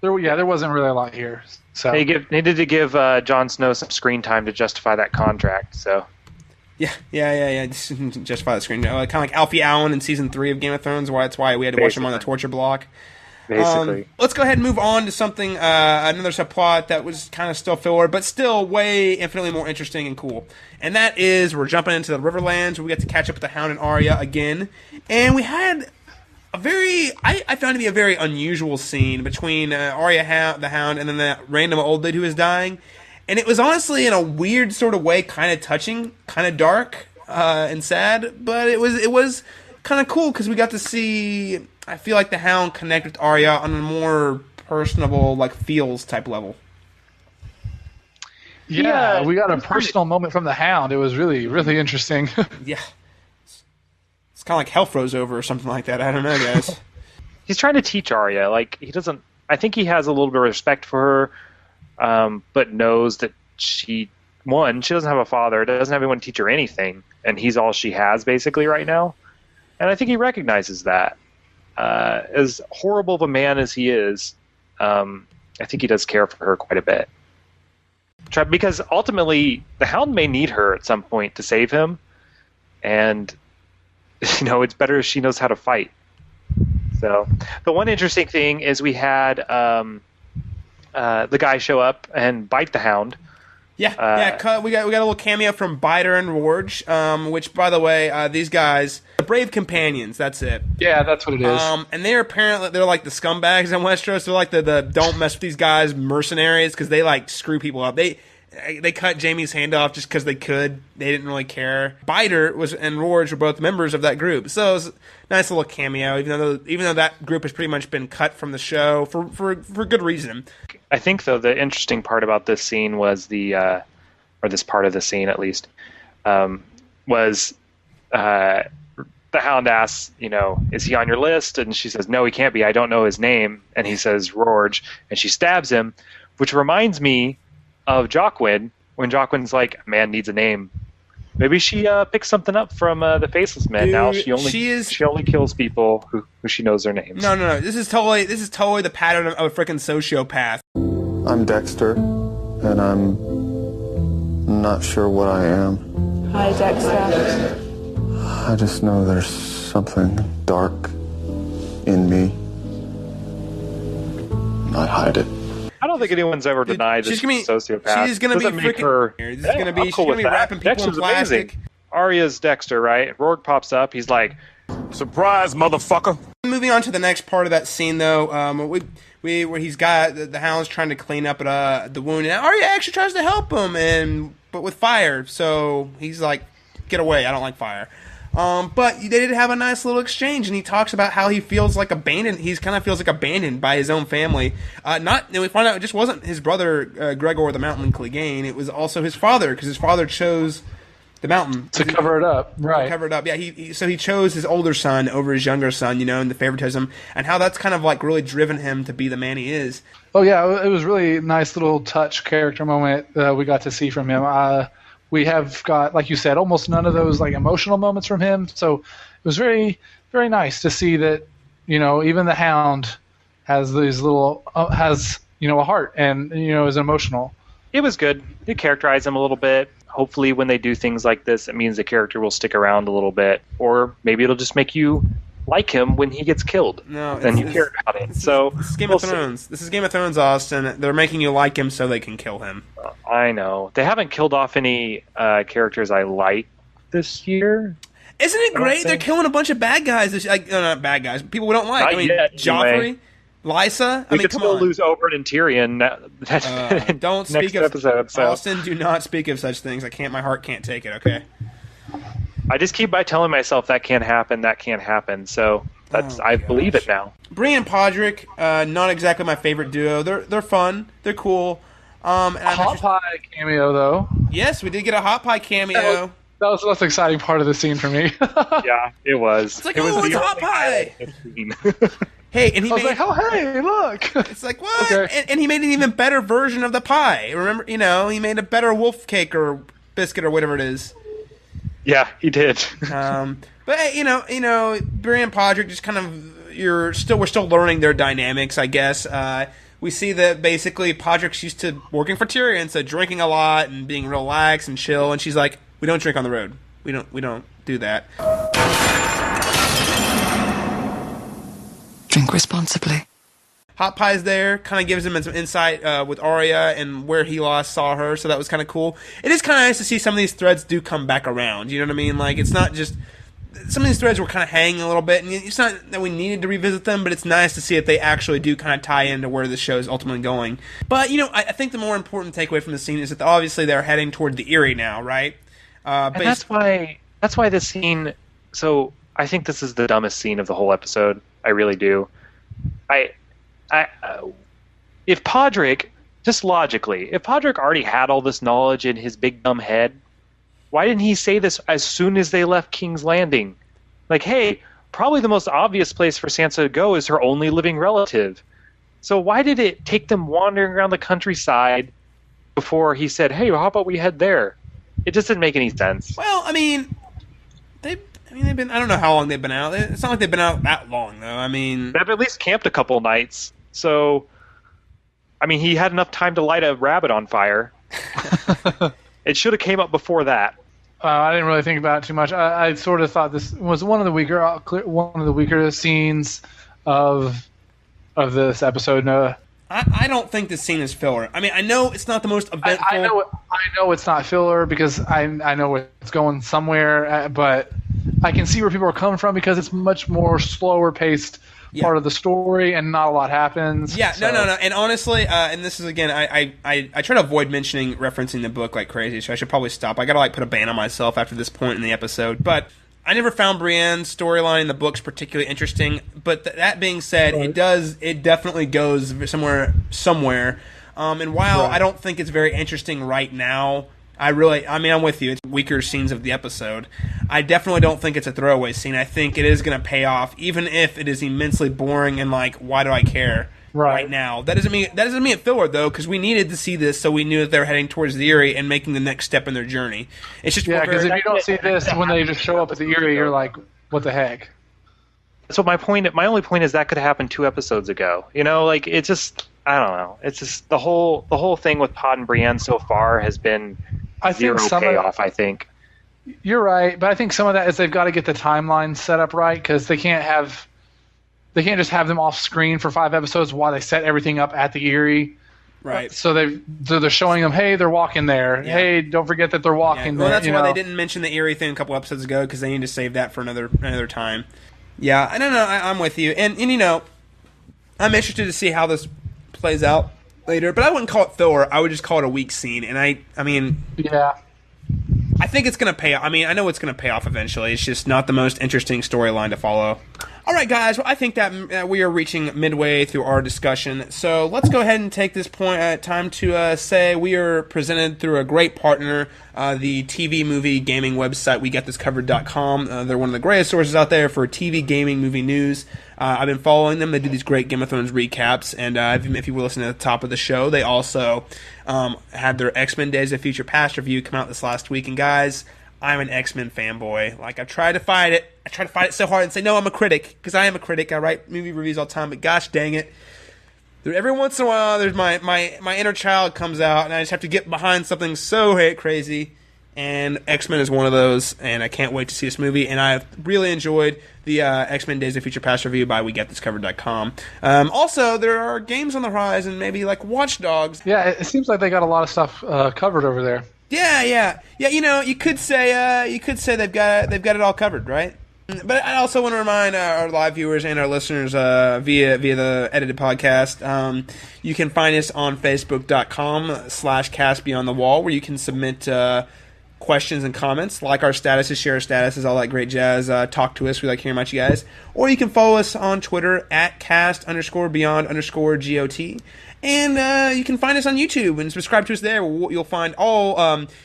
There wasn't really a lot here. So they needed to give Jon Snow some screen time to justify that contract. So. Yeah. Just justify the screen. Kind of like Alfie Allen in season 3 of Game of Thrones. That's why we had to watch him on the torture block. Basically. Let's go ahead and move on to something, another subplot that was kind of still filler, but still way infinitely more interesting and cool. And that is, we're jumping into the Riverlands, where we get to catch up with the Hound and Arya again. And we had I found to be a very unusual scene between Arya, the Hound, and then that random old dude who was dying. And it was honestly, in a weird sort of way, kind of touching, kind of dark and sad, but it was kind of cool because we got to see, I feel like the Hound connect with Arya on a more personable, like, feels type level. Yeah, we got a personal moment from the Hound. It was really, really interesting. Yeah. It's kind of like hell froze over or something like that. I don't know, guys. He's trying to teach Arya. Like, he doesn't... I think he has a little bit of respect for her, but knows that she doesn't have a father, doesn't have anyone to teach her anything, and he's all she has, basically, right now. And I think he recognizes that. As horrible of a man as he is, I think he does care for her quite a bit. Because ultimately, the Hound may need her at some point to save him, and it's better if she knows how to fight. So, the one interesting thing is we had the guy show up and bite the Hound. Yeah. We got a little cameo from Biter and Rorge, which, by the way, these guys, brave companions. That's it. Yeah, that's what it is. And they're like the scumbags in Westeros. They're like the don't mess with these guys mercenaries, because they like screw people up. They cut Jaime's hand off just because they could. They didn't really care. Biter and Rorge were both members of that group, so it was a nice little cameo. Even though that group has pretty much been cut from the show for good reason. I think, though, the interesting part about this scene was or this part of the scene at least, was the Hound asks, is he on your list? And she says, no, he can't be. I don't know his name. And he says, Rorge. And she stabs him, which reminds me of Jaqen, when Jaqen's like, a man needs a name. Maybe she picked something up from the Faceless Men. Dude, now she only kills people who she knows their names. No. This is totally the pattern of a freaking sociopath. I'm Dexter, and I'm not sure what I am. Hi, Dexter. I just know there's something dark in me, and I hide it. I don't think anyone's ever denied that she's a sociopath. She's going to be freaking... She's going to be wrapping people Dexter's in plastic. Amazing. Arya's Dexter, right? Rourke pops up. He's like, surprise, motherfucker. Moving on to the next part of that scene, though, where he's got the Hound's trying to clean up the wound, and Arya actually tries to help him, but with fire. So he's like, "Get away! I don't like fire." But they did have a nice little exchange, and he talks about how he feels like abandoned. He kind of feels like abandoned by his own family. We find out it just wasn't his brother Gregor the Mountain in Clegane. It was also his father, because his father chose the mountain to cover it up, right? To cover it up, yeah. So he chose his older son over his younger son, and the favoritism, and how that's kind of like really driven him to be the man he is. Oh yeah, it was really nice little touch character moment we got to see from him. We have got, like you said, almost none of those like emotional moments from him. So it was very, very nice to see that, even the Hound has these little a heart and is emotional. It was good. You characterize him a little bit. Hopefully, when they do things like this, it means the character will stick around a little bit, or maybe it'll just make you like him when he gets killed. No, then you care about it. This is Game of Thrones. This is Game of Thrones, Austin. They're making you like him so they can kill him. I know. They haven't killed off any characters I like this year. Isn't it great? They're killing a bunch of bad guys. Not bad guys. People we don't like. Not yet, Joffrey, anyway. Lysa. We could still lose Oberyn and Tyrion. Don't speak of episode. So. Austin, do not speak of such things. My heart can't take it. Okay. I just keep by telling myself that can't happen. That can't happen. So I believe it now. Brienne and Podrick, not exactly my favorite duo. They're fun. They're cool. Hot Pie cameo though. Yes, we did get a Hot Pie cameo. That was the most exciting part of the scene for me. Yeah, it was. It's like, it was oh, it's the hot only pie. highlight of the scene. Hey, and he I was made, like, oh, hey, look. it's like, what? Okay. And he made an even better version of the pie. Remember, he made a better wolf cake or biscuit or whatever it is. Yeah, he did. But hey, Brienne and Podrick just kind of we're still learning their dynamics, I guess. We see that basically Podrick's used to working for Tyrion, so drinking a lot and being relaxed and chill, and she's like, we don't drink on the road. We don't do that. Drink responsibly. Hot Pie's there, kind of gives him some insight with Arya and where he last saw her, so that was kind of cool. It is kind of nice to see some of these threads do come back around, you know what I mean? Like, it's not just... Some of these threads were kind of hanging a little bit, and it's not that we needed to revisit them, but it's nice to see if they actually do kind of tie into where the show is ultimately going. But, I think the more important takeaway from the scene is that obviously they're heading toward the Eyrie now, right? And that's why this scene... So, I think this is the dumbest scene of the whole episode. I really do. If Podrick, just logically, if Podrick already had all this knowledge in his big dumb head, why didn't he say this as soon as they left King's Landing? Like, hey, probably the most obvious place for Sansa to go is her only living relative. So why did it take them wandering around the countryside before he said, hey, how about we head there? It just didn't make any sense. Well, they've been, I don't know how long they've been out. It's not like they've been out that long, though. They've at least camped a couple nights. So, he had enough time to light a rabbit on fire. It should have came up before that. I didn't really think about it too much. I sort of thought this was one of the weaker scenes of this episode. I don't think this scene is filler. I know it's not the most eventful. I know it's not filler because I know it's going somewhere, but I can see where people are coming from because it's much more slower paced part of the story and not a lot happens. Yeah, so. No. And honestly, and this is again, I try to avoid referencing the book like crazy, so I should probably stop. I gotta put a ban on myself after this point in the episode, but I never found Brienne's storyline in the books particularly interesting. But that being said, it definitely goes somewhere. And while I don't think it's very interesting right now, I'm with you. It's weaker scenes of the episode. I definitely don't think it's a throwaway scene. I think it is going to pay off, even if it is immensely boring and why do I care right now? That doesn't mean it filler though, because we needed to see this, so we knew that they were heading towards the Eyrie and making the next step in their journey. It's just because if you don't see this when they just show up at the Eyrie, you're like, what the heck? So my only point is that could have happened 2 episodes ago. It's just I don't know. It's just the whole thing with Pod and Brienne so far has been. I think zero payoff, I think. You're right, but I think some of that is they've got to get the timeline set up right because they can't just have them off screen for 5 episodes while they set everything up at the Eyrie. Right. So they're showing them, hey, they're walking there. Yeah. Hey, don't forget that they're walking there. Well, that's why they didn't mention the Eyrie thing a couple episodes ago because they need to save that for another time. Yeah, I don't know. I'm with you, and I'm interested to see how this plays out later, but I wouldn't call it filler. I would just call it a weak scene. And I think it's going to pay off. I know it's going to pay off eventually. It's just not the most interesting storyline to follow. All right, guys. Well, I think that we are reaching midway through our discussion. So let's go ahead and take this time to say we are presented through a great partner, the TV, movie, gaming website, WeGotThisCovered.com. They're one of the greatest sources out there for TV, gaming, movie news. I've been following them. They do these great Game of Thrones recaps, and if you were listening at the top of the show, they also had their X-Men Days of Future Past review come out this last week. And guys, I'm an X-Men fanboy. I've tried to fight it. I try to fight it so hard and say, no, I'm a critic, because I am a critic. I write movie reviews all the time, but gosh dang it. Every once in a while, there's my inner child comes out, and I just have to get behind something so crazy. And X-Men is one of those, and I can't wait to see this movie. And I've really enjoyed the X-Men Days of Future Past review by WeGetThisCovered.com. Also, there are games on the horizon, maybe like Watch Dogs. Yeah, it seems like they got a lot of stuff covered over there. Yeah. You could say they've got it all covered, right? But I also want to remind our live viewers and our listeners via the edited podcast, you can find us on Facebook.com/CastBeyondTheWall, where you can submit questions and comments, like our statuses, share our statuses, all that great jazz. Talk to us. We like hearing about you guys. Or you can follow us on Twitter at cast_beyond_GOT. And you can find us on YouTube and subscribe to us there. You'll find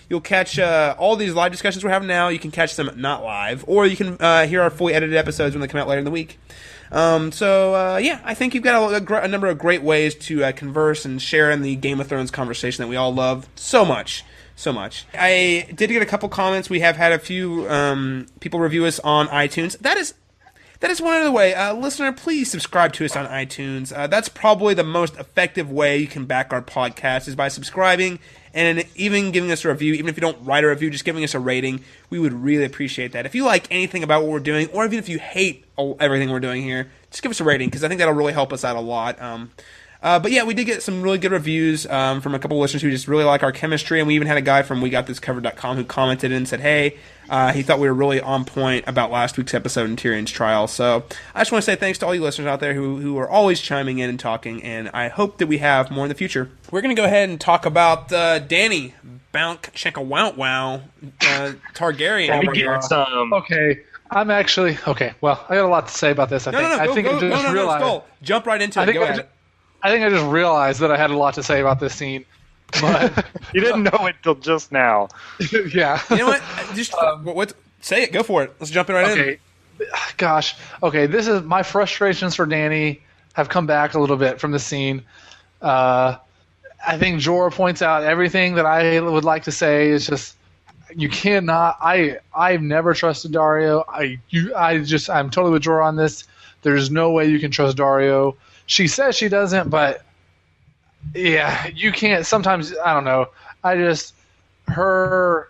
you'll catch all these live discussions we're having now. You can catch them not live, or you can hear our fully edited episodes when they come out later in the week. I think you've got a number of great ways to converse and share in the Game of Thrones conversation that we all love so much. I did get a couple comments. We have had a few people review us on iTunes. That is one other way. Listener, please subscribe to us on iTunes. That's probably the most effective way you can back our podcast is by subscribing and even giving us a review. Even if you don't write a review, just giving us a rating. We would really appreciate that. If you like anything about what we're doing, or even if you hate everything we're doing here, just give us a rating, because I think that'll really help us out a lot. But yeah, we did get some really good reviews from a couple of listeners who just really like our chemistry, and we even had a guy from WeGotThisCovered.com who commented and said, hey, he thought we were really on point about last week's episode in Tyrion's trial. So I just want to say thanks to all you listeners out there who are always chiming in and talking, and I hope that we have more in the future. We're going to go ahead and talk about Dany Bounk-Checka-Wow-Wow Targaryen over here. Okay. I'm actually... Okay, well, I got a lot to say about this, I think. I just realized... Jump right into it. Go ahead. I think I just realized that I had a lot to say about this scene, but you didn't know it till just now. Yeah. You know what? Just say it. Go for it. Let's jump in right in. Gosh. Okay. This is my frustrations for Dany have come back a little bit from the scene. I think Jorah points out everything that I would like to say. Is just you cannot. I've never trusted Dario. I'm totally with Jorah on this. There's no way you can trust Dario. She says she doesn't, but yeah, you can't. Sometimes, I don't know. Her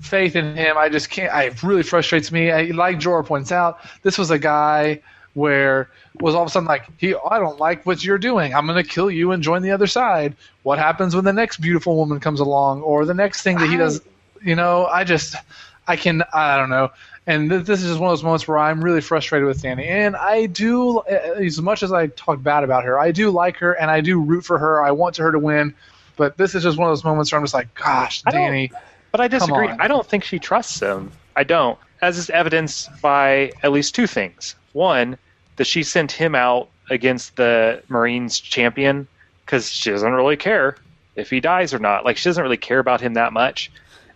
faith in him, I just can't. It really frustrates me. Like Jorah points out, this was a guy where was all of a sudden like, I don't like what you're doing. I'm going to kill you and join the other side. What happens when the next beautiful woman comes along, or the next thing that he does? I don't know. And this is just one of those moments where I'm really frustrated with Dany. And I do, as much as I talk bad about her, I do like her and I do root for her. I want her to win. But this is just one of those moments where I'm just like, gosh, Dany. But I disagree. I don't think she trusts him. I don't. As is evidenced by at least two things. One, that she sent him out against the Marines champion because she doesn't really care if he dies or not. Like, she doesn't really care about him that much.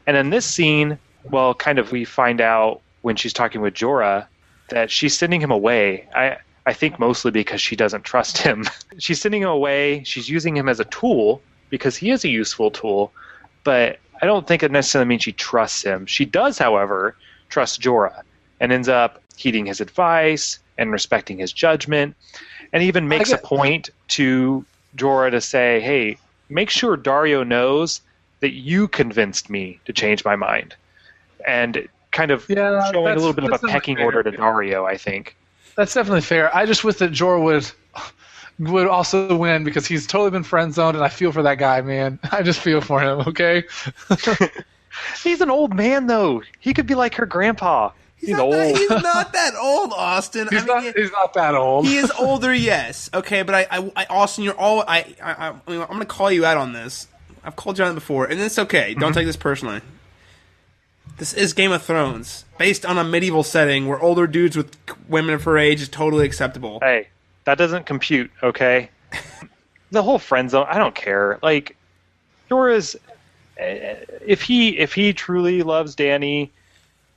And in this scene, well, kind of we find out when she's talking with Jorah that she's sending him away. I think mostly because she doesn't trust him. She's sending him away. She's using him as a tool because he is a useful tool. But I don't think it necessarily means she trusts him. She does, however, trust Jorah and ends up heeding his advice and respecting his judgment, and even makes a point to Jorah to say, hey, make sure Dario knows that you convinced me to change my mind. And kind of showing a little bit of a pecking order to Dario, I think. That's definitely fair. I just wish that Jorah would also win, because he's totally been friend zoned, and I feel for that guy, man. I just feel for him, okay? He's an old man, though. He could be like her grandpa. He's old. He's not that old, Austin. He's not that old. He is older, yes. Okay, but Austin, you're all. I'm going to call you out on this. I've called you on it before, and it's okay. Don't take this personally. This is Game of Thrones, based on a medieval setting where older dudes with women of her age is totally acceptable. Hey, that doesn't compute, okay? The whole friend zone, I don't care. Like, Jorah's, if he truly loves Dany,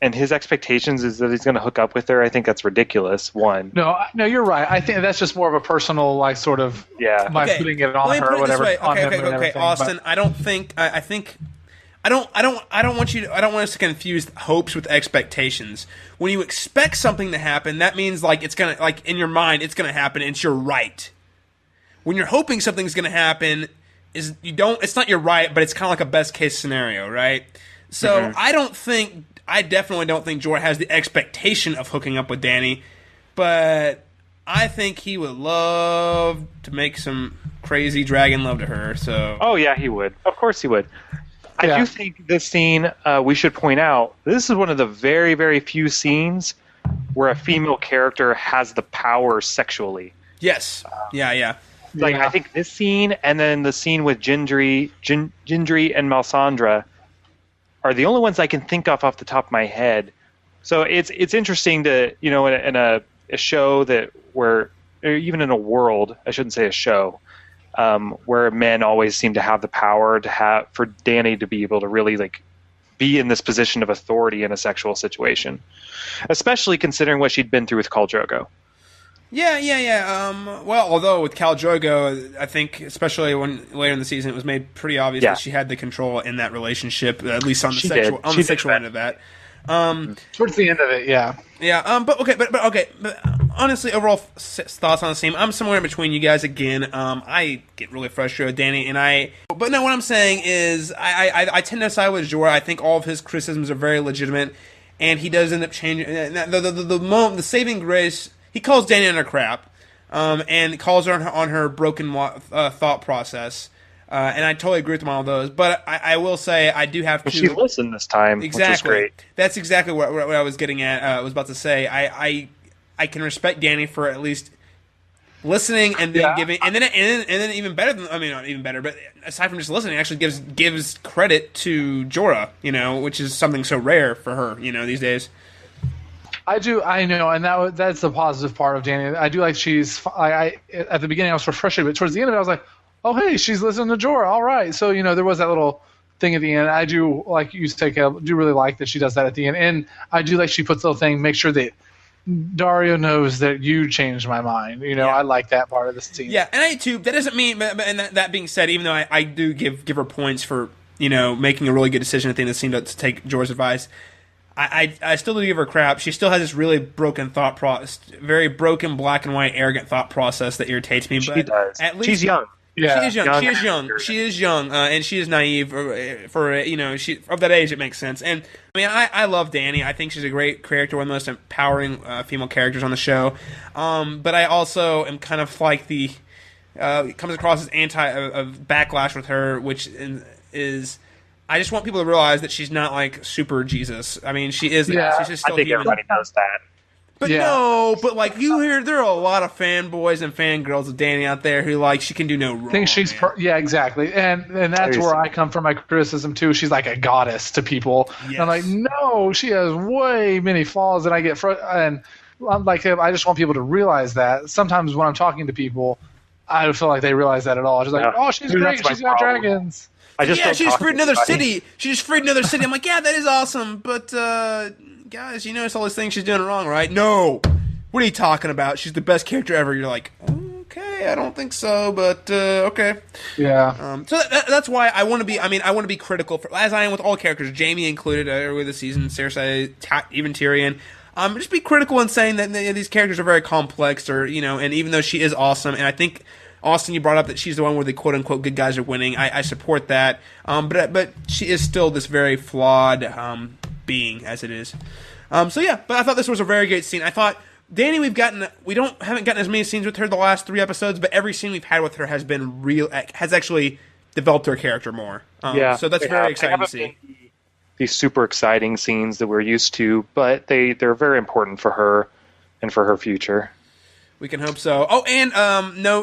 and his expectations is that he's going to hook up with her, I think that's ridiculous. One. No, you're right. I think that's just more of a personal, like, sort of, putting it on her or whatever. Okay, Austin. I don't think. I don't want us to confuse hopes with expectations. When you expect something to happen, that means it's gonna, in your mind, it's gonna happen, and it's your right. When you're hoping something's gonna happen, it's not your right, but it's kind of like a best case scenario, right? So I definitely don't think Jorah has the expectation of hooking up with Dany, but I think he would love to make some crazy dragon love to her. So. Oh yeah, he would. Of course he would. I do think this scene, we should point out, this is one of the very, very few scenes where a female character has the power sexually. Yes. Yeah. I think this scene and then the scene with Gendry and Melisandre, are the only ones I can think of off the top of my head. So it's interesting to, in a show or even in a world, I shouldn't say a show, where men always seem to have the power for Dany to be able to really be in this position of authority in a sexual situation, especially considering what she'd been through with Khal Drogo. Yeah. Well, although with Khal Drogo, I think, especially when later in the season, it was made pretty obvious that she had the control in that relationship, at least on the sexual end of that. Towards the end of it, yeah. Yeah. But honestly, overall thoughts on the scene, I'm somewhere in between you guys again. I get really frustrated with Dany, but no, what I'm saying is, I tend to side with Jorah. I think all of his criticisms are very legitimate, and he does end up changing. The saving grace. He calls Dany on her crap, and calls her on her broken thought process, and I totally agree with him on all those. But I will say I do have to. She listened this time, exactly. Which is great. That's exactly what I was getting at. I was about to say I can respect Dany for at least listening and then giving, and then even better than, not even better, but aside from just listening, actually gives credit to Jorah, which is something so rare for her, these days. I know, and that's the positive part of Dany. I do like at the beginning I was frustrated, but towards the end of it I was like, oh hey, she's listening to Jorah, all right. So there was that little thing at the end. I do, like you say, Caleb, do really like that she does that at the end, and I do like she puts the little thing, make sure that Dario knows that you changed my mind. I like that part of the scene. Yeah, and I too. That doesn't mean, and that being said, even though I do give her points for making a really good decision at the end of the scene to take Jorah's advice. I still do give her crap. She still has this really broken thought process, very broken, black and white, arrogant thought process that irritates me. But she does. At least she's young. Yeah, she is young. She is young. She is young, and she is naive. She of that age, it makes sense. And I love Dany. I think she's a great character, one of the most empowering female characters on the show. But I also am kind of like it comes across as of backlash with her, which is. I just want people to realize that she's not like super Jesus. She is. Yeah, she's just still I think human. everybody knows that. But you hear there are a lot of fanboys and fangirls of Dany out there who she can do no wrong. I think she's exactly, and that's where I come from my criticism too. She's like a goddess to people. Yes. I'm like, no, she has way many flaws, and I get and I'm like, I just want people to realize that. Sometimes when I'm talking to people, I don't feel like they realize that at all. Just like, oh, she's great, she's got dragons. She just freed another city. She just freed another city. I'm like, yeah, that is awesome. But, guys, it's all these things she's doing wrong, right? No. What are you talking about? She's the best character ever. You're like, okay, I don't think so, but, okay. Yeah. So that's why I want to be, I want to be critical, as I am with all characters, Jaime included earlier this season, Cersei, even Tyrion. Just be critical in saying that these characters are very complex, and even though she is awesome, and I think Austin, you brought up that she's the one where the quote-unquote good guys are winning. I support that. But she is still this very flawed being, as it is. But I thought this was a very great scene. I thought, Dany, haven't gotten as many scenes with her the last 3 episodes, but every scene we've had with her has been has actually developed her character more. So that's very exciting to see. These super exciting scenes that we're used to, but they're very important for her and for her future. We can hope so. Oh, and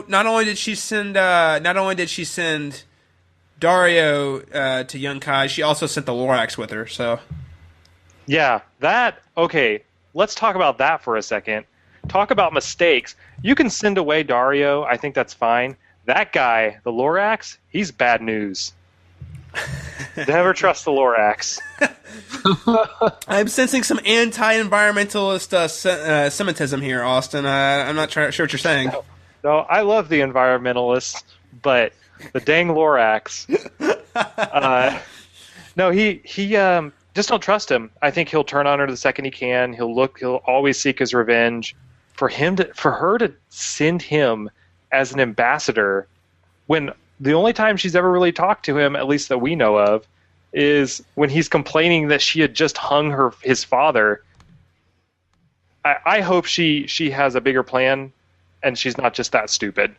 not only did she send Dario to Yunkai, she also sent the Lorax with her. So, yeah, okay. Let's talk about that for a second. Talk about mistakes. You can send away Dario. I think that's fine. That guy, the Lorax, he's bad news. Never trust the Lorax. I'm sensing some anti-environmentalist Semitism here, Austin. I'm not sure what you're saying. No, I love the environmentalists, but the dang Lorax. No, he just don't trust him. I think he'll turn on her the second he can. He'll always seek his revenge. For her to send him as an ambassador when the only time she's ever really talked to him, at least that we know of, is when he's complaining that she had just hung his father. I hope she has a bigger plan, and she's not just that stupid.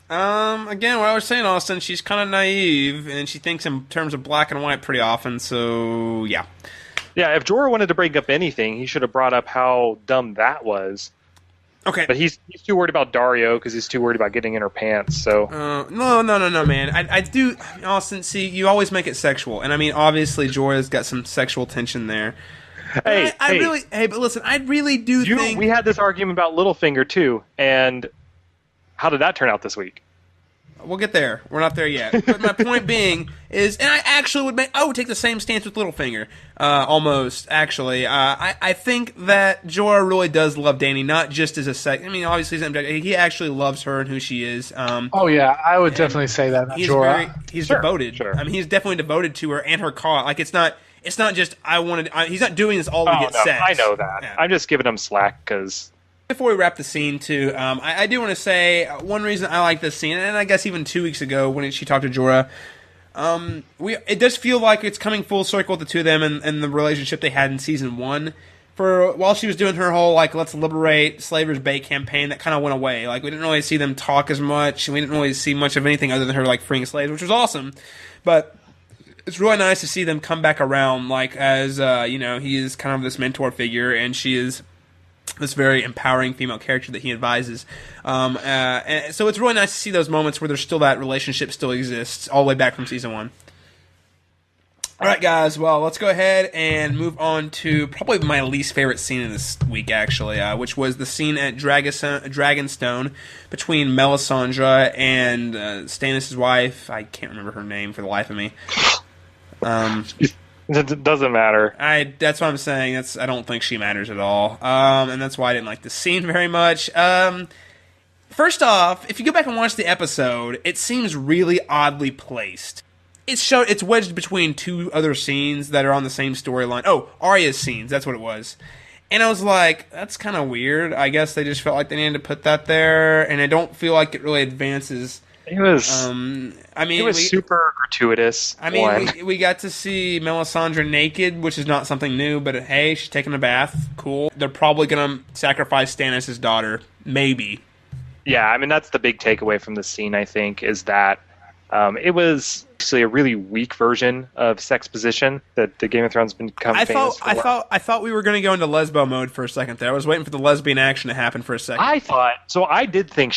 Again, what I was saying, Austin, she's kind of naive, and she thinks in terms of black and white pretty often, so yeah. Yeah, if Jorah wanted to bring up anything, he should have brought up how dumb that was. Okay. But he's too worried about Dario because he's too worried about getting in her pants. So no, man. I do, Austin. See, you always make it sexual, and I mean, obviously, Jorah's got some sexual tension there. Hey, but listen, I really do think we had this argument about Littlefinger too, and how did that turn out this week? We'll get there. We're not there yet. But my point being is, and I would take the same stance with Littlefinger, almost, actually. I think that Jorah really does love Dany, not just as a sex. I mean, obviously, he actually loves her and who she is. Oh, yeah, I would definitely say that. Jorah. He's devoted. Sure. I mean, he's definitely devoted to her and her cause. Like, it's not just, he's not doing this all to get sex. I know that. Yeah. I'm just giving him slack because... Before we wrap the scene, too, I do want to say one reason I like this scene, and I guess even 2 weeks ago when she talked to Jorah, it does feel like it's coming full circle with the two of them and the relationship they had in Season 1. While she was doing her whole, like, let's liberate Slaver's Bay campaign, that kind of went away. Like, we didn't really see them talk as much, and we didn't really see much of anything other than her, like, freeing slaves, which was awesome. But it's really nice to see them come back around, like, as, he is kind of this mentor figure, and she is this very empowering female character that he advises. And so it's really nice to see those moments where there's still that relationship still exists all the way back from Season 1. All right, guys. Well, let's go ahead and move on to probably my least favorite scene in this week, actually, which was the scene at Dragonstone between Melisandre and Stannis' wife. I can't remember her name for the life of me. It doesn't matter. That's what I'm saying. I don't think she matters at all. And that's why I didn't like the scene very much. First off, if you go back and watch the episode, it seems really oddly placed. It's wedged between two other scenes that are on the same storyline. Oh, Arya's scenes. That's what it was. And I was like, that's kind of weird. I guess they just felt like they needed to put that there, and I don't feel like it really advances. It was. It was super gratuitous. I mean, we got to see Melisandre naked, which is not something new. But hey, she's taking a bath. Cool. They're probably gonna sacrifice Stannis' daughter. Maybe. Yeah, I mean that's the big takeaway from the scene. I think is that it was actually a really weak version of sexposition that the Game of Thrones become famous for. I thought we were going to go into lesbo mode for a second there. I was waiting for the lesbian action to happen for a second. I did think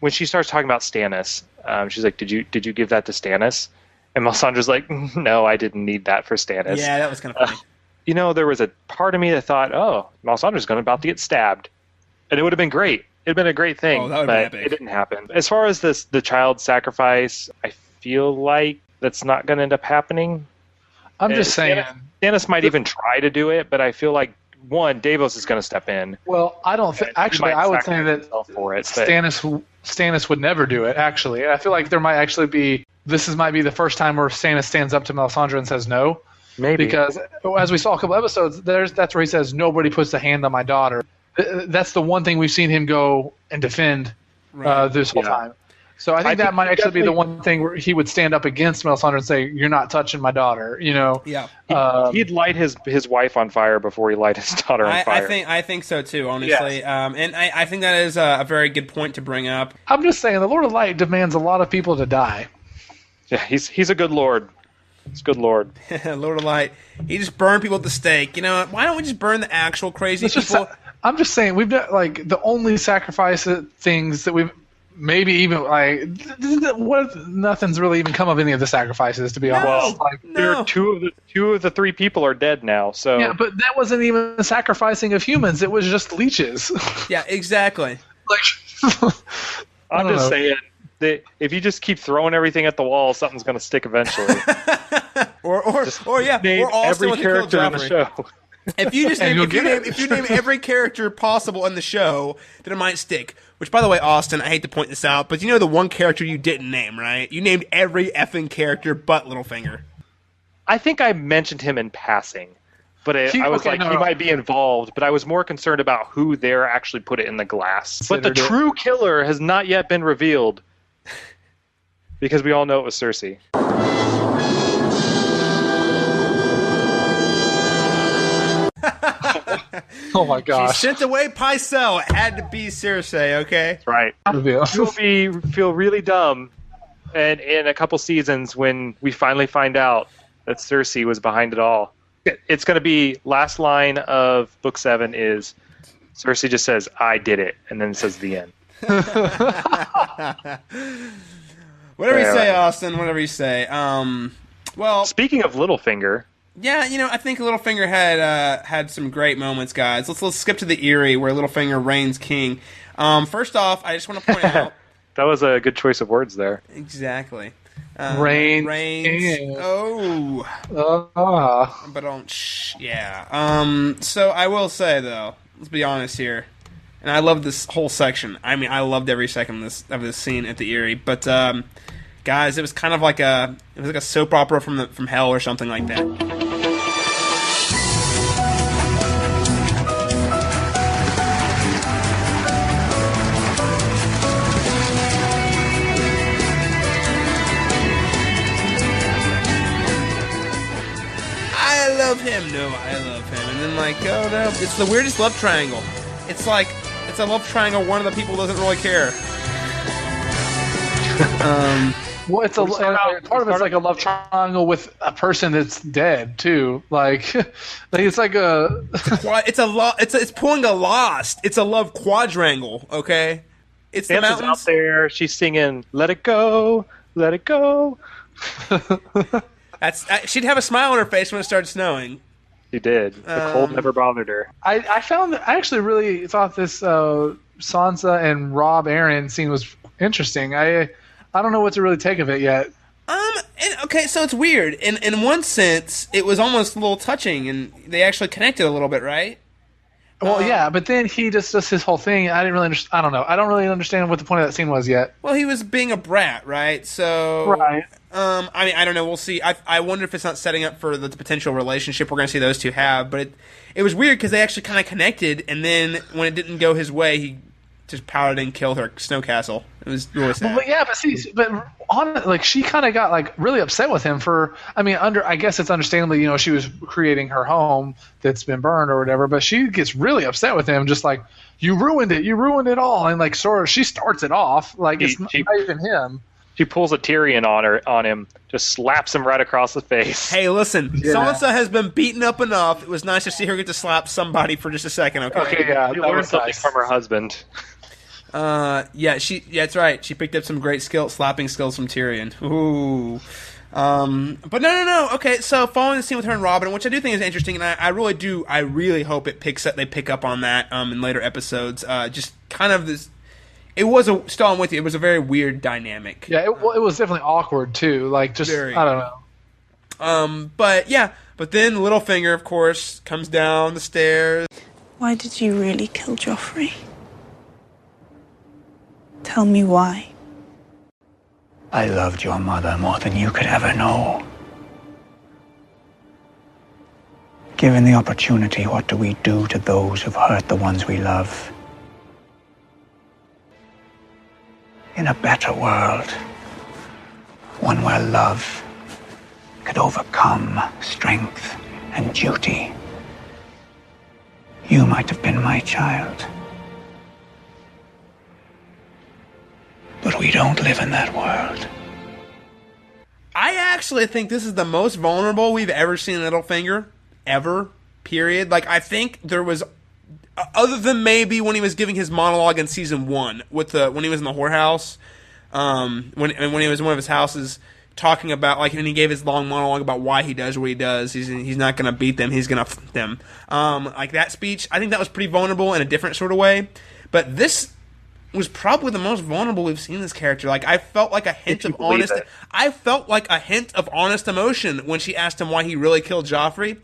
when she starts talking about Stannis, she's like, "Did you give that to Stannis?" And Melisandre's like, "No, I didn't need that for Stannis." Yeah, that was kind of funny. There was a part of me that thought, "Oh, Melisandre's about to get stabbed," and it would have been great. It'd been a great thing, but it didn't happen. As far as the child sacrifice, I feel like that's not going to end up happening. I'm just saying, Stannis might even try to do it, but I feel like Davos is going to step in. Well, I don't think. Actually, I would say that for it, Stannis would never do it. Actually, I feel like there might actually be. Might be the first time where Stannis stands up to Melisandre and says no. Maybe because as we saw a couple episodes, that's where he says nobody puts a hand on my daughter. That's the one thing we've seen him go and defend this whole time. So I think that might actually be the one thing where he would stand up against Melisandre and say, "You're not touching my daughter." Yeah. He'd light his wife on fire before he light his daughter on fire. I think so too, honestly. Yes. And I think that is a very good point to bring up. I'm just saying, the Lord of Light demands a lot of people to die. Yeah, he's a good lord. He's a good lord. Lord of Light. He just burned people at the stake. Why don't we just burn the actual crazy people? I'm just saying, we've done the only sacrifice things that we've maybe even nothing's really even come of any of the sacrifices, to be honest. Well, two of the three people are dead now. So yeah, but that wasn't even the sacrificing of humans; it was just leeches. Yeah, exactly. I'm just saying that if you just keep throwing everything at the wall, something's going to stick eventually. or every character in the show. If you name every character possible in the show, then it might stick. Which, by the way, Austin, I hate to point this out, but the one character you didn't name, right? You named every effing character but Littlefinger. I think I mentioned him in passing, but he might be involved. But I was more concerned about who there actually put it in the glass. But the true killer has not yet been revealed because we all know it was Cersei. Oh my gosh! She sent away Pycelle. It had to be Cersei. Okay, that's right. You'll feel really dumb, and in a couple seasons when we finally find out that Cersei was behind it all. It's going to be last line of book 7 is Cersei just says, "I did it," and then says the end. Whatever you say, Austin. Whatever you say. Well, speaking of Littlefinger, yeah, I think Littlefinger had some great moments, guys. Let's skip to the Eyrie where Littlefinger reigns king. First off, I just want to point out that was a good choice of words there. Exactly. Reigns. Oh. But yeah. So I will say though, let's be honest here, and I love this whole section. I mean, I loved every second of this scene at the Eyrie. But guys, it was kind of like a soap opera from hell or something like that. I love him. And then oh no, it's the weirdest love triangle. It's a love triangle. One of the people doesn't really care. Well, part of it's like a love triangle with a person that's dead too. It's like a. It's pulling a Lost. It's a love quadrangle. Okay, it's the mountains out there. She's singing "Let It Go, Let It Go." She'd have a smile on her face when it started snowing. She did. The cold never bothered her. I actually really thought this Sansa and Robb Arryn scene was interesting. I don't know what to really take of it yet. Okay, so it's weird. In one sense, it was almost a little touching, and they actually connected a little bit, right? Well, yeah, but then he just does his whole thing. I didn't really understand. I don't know. I don't really understand what the point of that scene was yet. Well, he was being a brat, right? So, right. I mean, I don't know. We'll see. I wonder if it's not setting up for the potential relationship we're going to see those two have. But it was weird because they actually kind of connected, and then when it didn't go his way, he just pouted and killed her snow castle. It was really sad. But she kind of got really upset with him for. I mean, I guess it's understandably, she was creating her home that's been burned or whatever. But she gets really upset with him, just like, you ruined it all, and sort of she starts it off it's not even him. She pulls a Tyrion on him, just slaps him right across the face. Hey, listen, Sansa has been beaten up enough. It was nice to see her get to slap somebody for just a second. Okay, yeah, you learned something from her husband. That's right. She picked up some great slapping skills from Tyrion. Ooh. But no. Okay, so following the scene with her and Robin, which I do think is interesting, and I really hope they pick up on that in later episodes. Just kind of this. It was still I'm with you. It was a very weird dynamic. Yeah, it was definitely awkward too. I don't know. But then Littlefinger, of course, comes down the stairs. Why did you really kill Joffrey? Tell me why. I loved your mother more than you could ever know. Given the opportunity, what do we do to those who've hurt the ones we love? In a better world, one where love could overcome strength and duty, you might have been my child. But we don't live in that world. I actually think this is the most vulnerable we've ever seen Littlefinger. Ever. Period. I think there was... Other than maybe when he was giving his monologue in season 1, when he was in the whorehouse, when he was in one of his houses, talking about, when he gave his long monologue about why he does what he does, he's not going to beat them, he's going to f them. That speech, I think that was pretty vulnerable in a different sort of way. But this was probably the most vulnerable we've seen this character. I felt like a hint of honest. I felt like a hint of honest emotion when she asked him why he really killed Joffrey,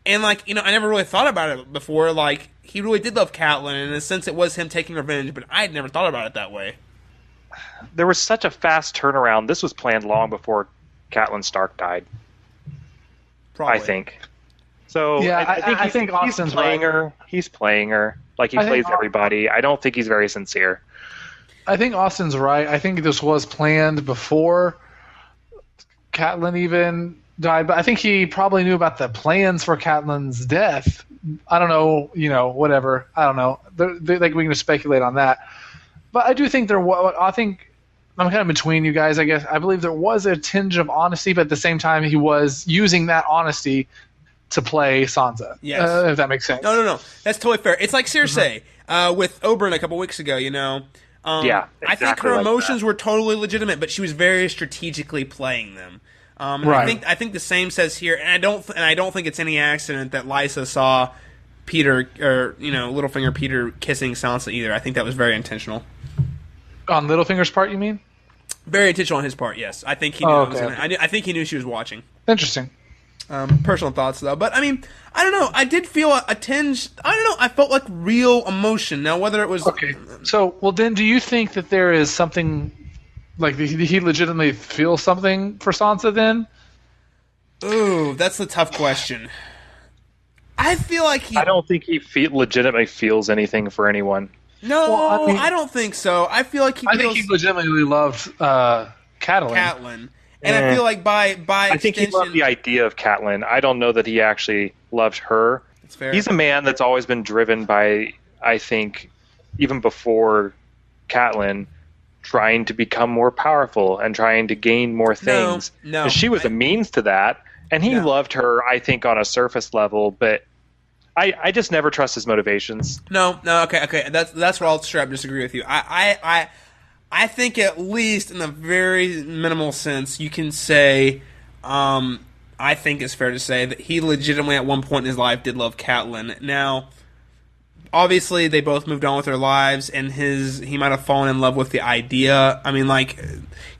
and I never really thought about it before. He really did love Catelyn, and in a sense, it was him taking revenge. But I had never thought about it that way. There was such a fast turnaround. This was planned long before Catelyn Stark died. Probably. I think. So yeah, I think he's playing her. He's playing her like he plays everybody. I don't think he's very sincere. I think Austin's right. I think this was planned before Catelyn even died, but I think he probably knew about the plans for Catelyn's death. I don't know, whatever. I don't know. We can just speculate on that. But I do think I think I'm kind of between you guys, I guess. I believe there was a tinge of honesty, but at the same time, he was using that honesty to play Sansa. Yes. If that makes sense. No. That's totally fair. It's like Cersei with Oberyn a couple weeks ago, you know. Yeah, I think exactly her like emotions that. were totally legitimate, but she was very strategically playing them. And Right. I think the same says here, and I don't think it's any accident that Lysa saw Peter, or Littlefinger Peter kissing Sansa either. I think that was very intentional. On Littlefinger's part, you mean? Very intentional on his part. Yes, I think he knew. I think he knew she was watching. Interesting. Personal thoughts though, but I mean, I don't know. I did feel a tinge. I don't know. I felt like real emotion. Now, whether it was okay. So, well, then, do you think that there is something like did he legitimately feel something for Sansa? Then, ooh, that's the tough question. I feel like I don't think he legitimately feels anything for anyone. No, Well, I mean- I don't think so. I feel like I think he legitimately loved Catelyn. And I feel like by I think he loved the idea of Catelyn. I don't know that he actually loved her. That's fair. He's a man that's always been driven by, I think, even before Catelyn, trying to become more powerful and trying to gain more things. No, And she was a means to that, and he loved her, I think, on a surface level, but I just never trust his motivations. No, okay. That's where I'll straight up disagree with you. I think at least in a very minimal sense, you can say, I think it's fair to say that he legitimately at one point in his life did love Catelyn. Now, obviously they both moved on with their lives, and he might have fallen in love with the idea. I mean, like,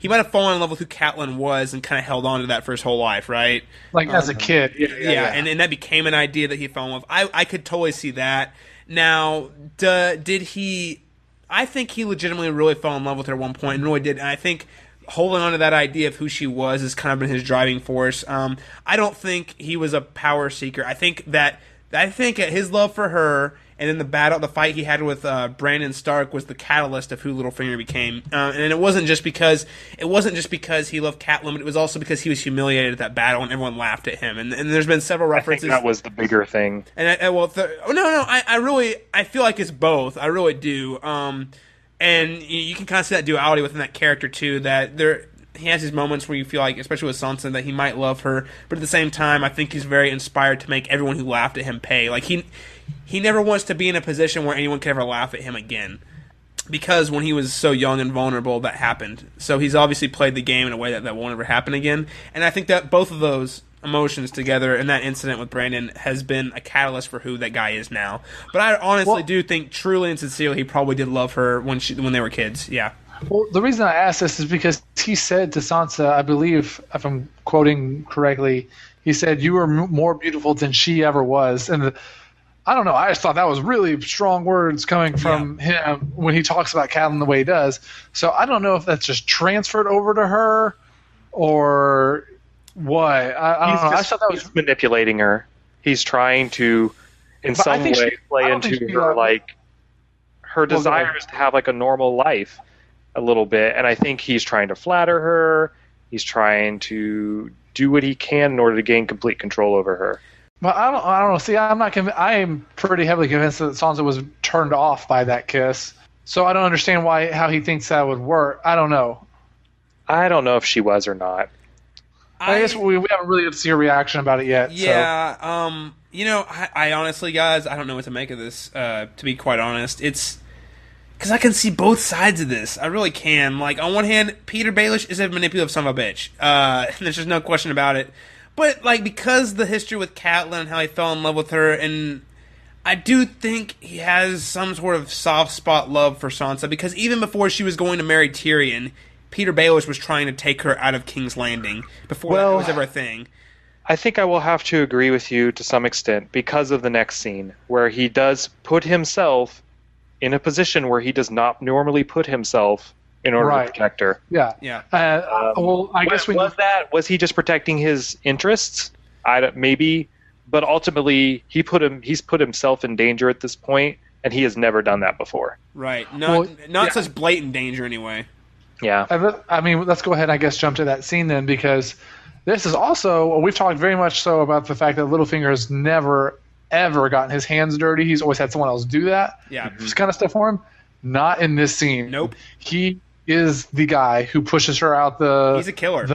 he might have fallen in love with who Catelyn was and kind of held on to that for his whole life, right? Like as a kid. Yeah. And that became an idea that he fell in love with. I could totally see that. Now, did he... I think he legitimately really fell in love with her at one point and really did. And I think holding on to that idea of who she was has kind of been his driving force. I don't think he was a power seeker. I think his love for her and then the fight he had with Brandon Stark was the catalyst of who Littlefinger became. And it wasn't just because he loved Catelyn, but it was also because he was humiliated at that battle and everyone laughed at him. And there's been several references. I think that was the bigger thing. And I feel like it's both. I really do. And you can kind of see that duality within that character too. That he has his moments where you feel like, especially with Sansa, that he might love her, but at the same time, I think he's very inspired to make everyone who laughed at him pay. Like he never wants to be in a position where anyone can ever laugh at him again, because when he was so young and vulnerable, that happened. So he's obviously played the game in a way that won't ever happen again. And I think that both of those emotions together and that incident with Brandon has been a catalyst for who that guy is now. But I honestly do think, truly and sincerely, he probably did love her when they were kids. Yeah. Well, the reason I asked this is because he said to Sansa, I believe, if I'm quoting correctly, he said, "You are more beautiful than she ever was." And I don't know, I just thought that was really strong words coming from him when he talks about Catelyn the way he does. So I don't know if that's just transferred over to her or what. I don't know. I thought that was He's manipulating her. He's trying to, in some way, play into her, like, her desires to have, like, a normal life a little bit. And I think he's trying to flatter her. He's trying to do what he can in order to gain complete control over her. But I don't know. See, I'm not convinced. I am pretty heavily convinced that Sansa was turned off by that kiss. So I don't understand how he thinks that would work. I don't know. I don't know if she was or not. I guess we haven't really got to see a reaction about it yet. Yeah. So. I honestly, guys, I don't know what to make of this. To be quite honest, it's because I can see both sides of this. I really can. Like, on one hand, Peter Baelish is a manipulative son of a bitch. There's just no question about it. But, like, because the history with Catelyn and how he fell in love with her, and I do think he has some sort of soft spot love for Sansa, because even before she was going to marry Tyrion, Peter Baelish was trying to take her out of King's Landing before that was ever a thing. I think I will have to agree with you to some extent because of the next scene, where he does put himself in a position where he does not normally put himself in order to protect her. Yeah. Well, I guess was he just protecting his interests? Maybe, but ultimately he's put himself in danger at this point, and he has never done that before. Right. Not such blatant danger anyway. Yeah. I mean, let's go ahead and I guess jump to that scene then, because this is also, we've talked very much so about the fact that Littlefinger has never, ever gotten his hands dirty. He's always had someone else do that. Yeah. This kind of stuff for him. Not in this scene. Nope. He is the guy who pushes her out the... He's a killer.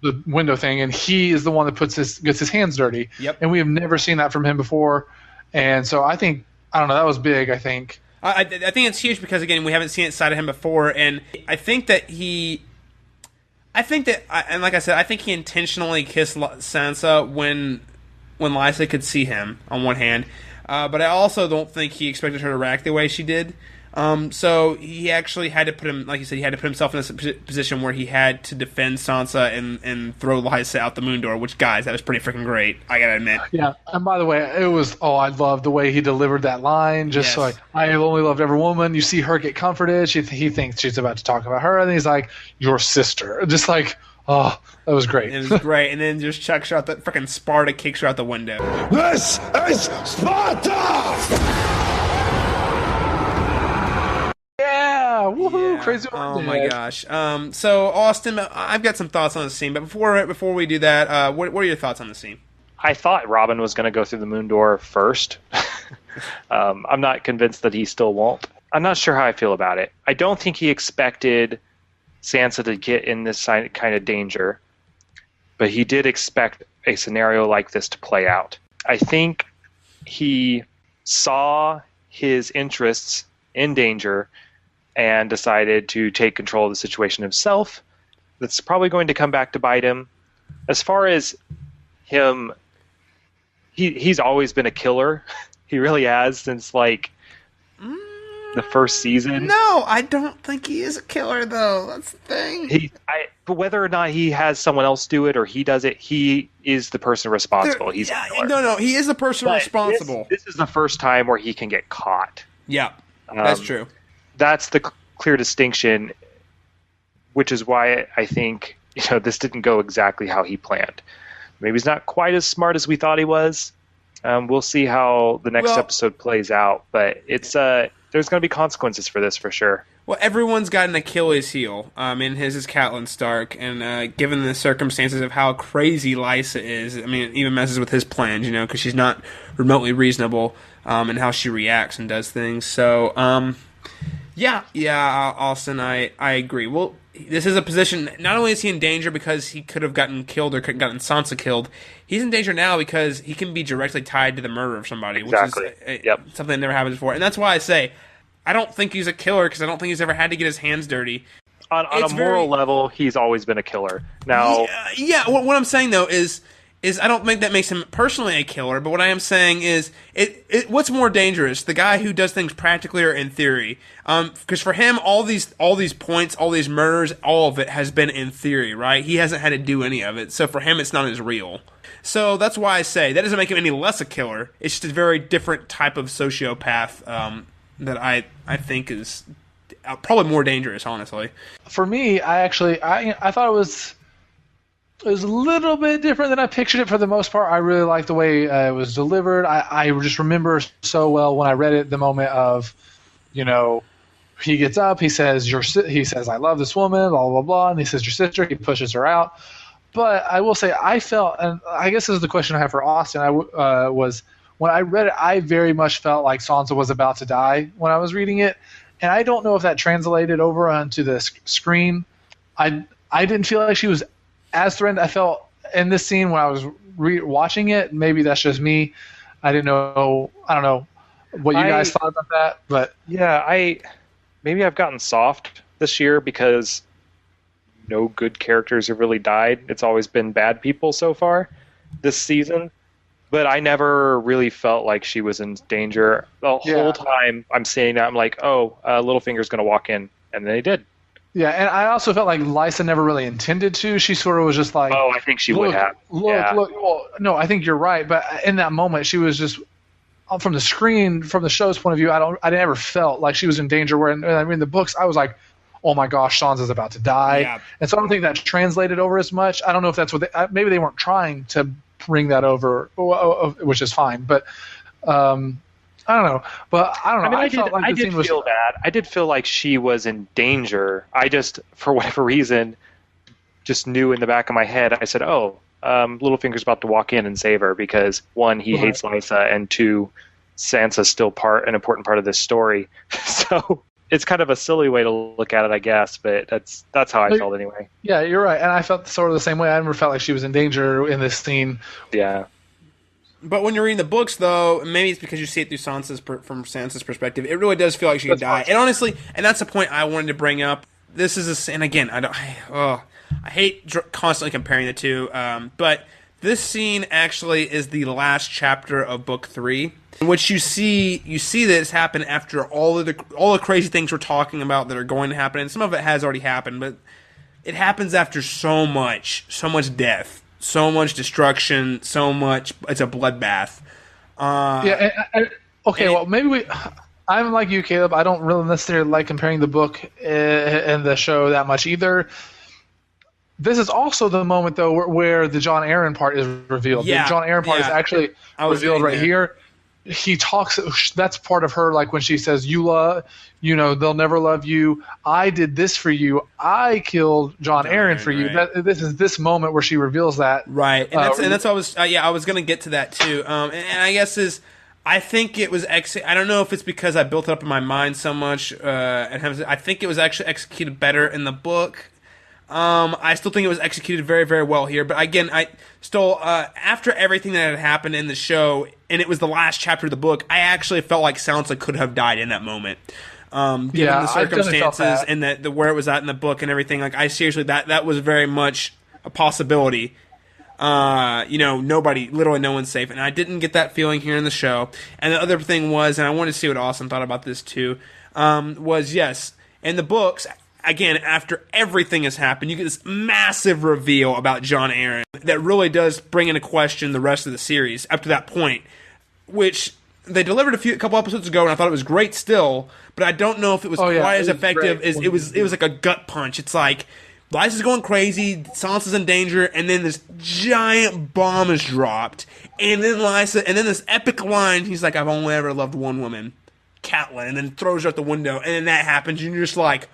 the window thing, and he is the one that gets his hands dirty. Yep. And we have never seen that from him before, and so I think I don't know, that was big. I think. I think it's huge because again we haven't seen it side of him before, and I think that and like I said, I think he intentionally kissed Sansa when Lysa could see him on one hand, but I also don't think he expected her to react the way she did. So he actually had to put him, like you said, he had to put himself in a position where he had to defend Sansa and throw Lysa out the moon door, which, guys, that was pretty freaking great, I gotta admit. Yeah, and by the way, I loved the way he delivered that line, just Yes. like, I have only loved every woman. You see her get comforted, he thinks she's about to talk about her, and he's like, your sister. Just like, oh, that was great. It was great, and then just chucks her out the freaking Sparta, kicks her out the window. This is Sparta! Yeah, woohoo, Yeah. crazy. Oh my gosh. So Austin, I've got some thoughts on the scene, but before we do that, what are your thoughts on the scene? I thought Robin was going to go through the moon door first. I'm not convinced that he still won't. I'm not sure how I feel about it. I don't think he expected Sansa to get in this kind of danger, but he did expect a scenario like this to play out. I think he saw his interests in danger and decided to take control of the situation himself. That's probably going to come back to bite him. As far as him, he's always been a killer. He really has since like the first season. No, I don't think he is a killer though. That's the thing. But whether or not he has someone else do it or he does it, he is the person responsible. He's a killer. No, he is the person But responsible. This is the first time where he can get caught. Yeah, that's true. That's the clear distinction, which is why I think this didn't go exactly how he planned. Maybe he's not quite as smart as we thought he was. We'll see how the next episode plays out, but it's there's going to be consequences for this for sure. Well, everyone's got an Achilles heel, and his is Catelyn Stark, and given the circumstances of how crazy Lysa is, I mean, it even messes with his plans, because she's not remotely reasonable in how she reacts and does things. So, Austin, I agree. Well, this is a position, not only is he in danger because he could have gotten killed or gotten Sansa killed, he's in danger now because he can be directly tied to the murder of somebody, Exactly. which is something that never happened before. And that's why I say, I don't think he's a killer because I don't think he's ever had to get his hands dirty. On a moral level, he's always been a killer. Now, what I'm saying though is I don't think that makes him personally a killer, but what I am saying is what's more dangerous, the guy who does things practically or in theory? Because for him, all these points, all these murders, all of it has been in theory, right? He hasn't had to do any of it, so for him, it's not as real. So that's why I say that doesn't make him any less a killer. It's just a very different type of sociopath that I think is probably more dangerous, honestly. For me, I thought it was a little bit different than I pictured it for the most part. I really liked the way it was delivered. I just remember so well when I read it, the moment of, he gets up, he says, I love this woman, blah, blah, blah, and he says, your sister, he pushes her out. But I will say, I felt, and I guess this is the question I have for Austin, was when I read it, I very much felt like Sansa was about to die when I was reading it. And I don't know if that translated over onto the screen. I didn't feel like she was as threatened. I felt in this scene when I was watching it, maybe that's just me. I don't know what you guys thought about that, but yeah, maybe I've gotten soft this year because no good characters have really died. It's always been bad people so far this season. But I never really felt like she was in danger. The whole time I'm saying that, I'm like, Littlefinger's going to walk in. And then he did. Yeah, and I also felt like Lysa never really intended to. She sort of was just like... Oh, I think she would have. Look. Well, no, I think you're right. But in that moment, she was just... From the screen, from the show's point of view, I never felt like she was in danger. Where in the books, I was like, oh my gosh, Sansa's about to die. Yeah. And so I don't think that translated over as much. I don't know if that's what... maybe they weren't trying to bring that over, which is fine. But I don't know. But I don't know. I did feel bad. I did feel like she was in danger. I just, for whatever reason, just knew in the back of my head. I said, Littlefinger's about to walk in and save her because, one, he hates Lysa, and two, Sansa's still an important part of this story. So it's kind of a silly way to look at it, I guess, but that's how I felt anyway. Yeah, you're right, and I felt sort of the same way. I never felt like she was in danger in this scene. Yeah. But when you're reading the books, though, maybe it's because you see it through from Sansa's perspective. It really does feel like she could die. And honestly, and that's the point I wanted to bring up. This is and again, I hate constantly comparing the two, but this scene actually is the last chapter of Book 3, in which you see this happen after all the crazy things we're talking about that are going to happen, and some of it has already happened, but it happens after so much death. So much destruction, so much. It's a bloodbath. Well, maybe I'm like you, Caleb. I don't really necessarily like comparing the book and the show that much either. This is also the moment, though, where the Jon Arryn part is revealed. Yeah, the Jon Arryn part is actually revealed right here. He talks. That's part of her, like when she says, they'll never love you. I did this for you. I killed Jon Arryn for you. Right. This is this moment where she reveals that. Right, and that's what I was. I was going to get to that too. And I guess I think it was. I don't know if it's because I built it up in my mind so much. I think it was actually executed better in the book. I still think it was executed very, very well here. But again, I still, after everything that had happened in the show, and it was the last chapter of the book, I actually felt like Sansa could have died in that moment. Given the circumstances and the where it was at in the book and everything. Like, I seriously, that was very much a possibility. Literally no one's safe. And I didn't get that feeling here in the show. And the other thing was, and I wanted to see what Austin thought about this too, was, yes, in the books, again, after everything has happened, you get this massive reveal about Jon Arryn that really does bring into question the rest of the series up to that point, which they delivered a couple episodes ago, and I thought it was great still, but I don't know if it was quite as effective as it was like a gut punch. It's like, Lysa's going crazy, Sansa's in danger, and then this giant bomb is dropped, and then this epic line, he's like, I've only ever loved one woman, Catelyn, and then throws her out the window, and then that happens, and you're just like,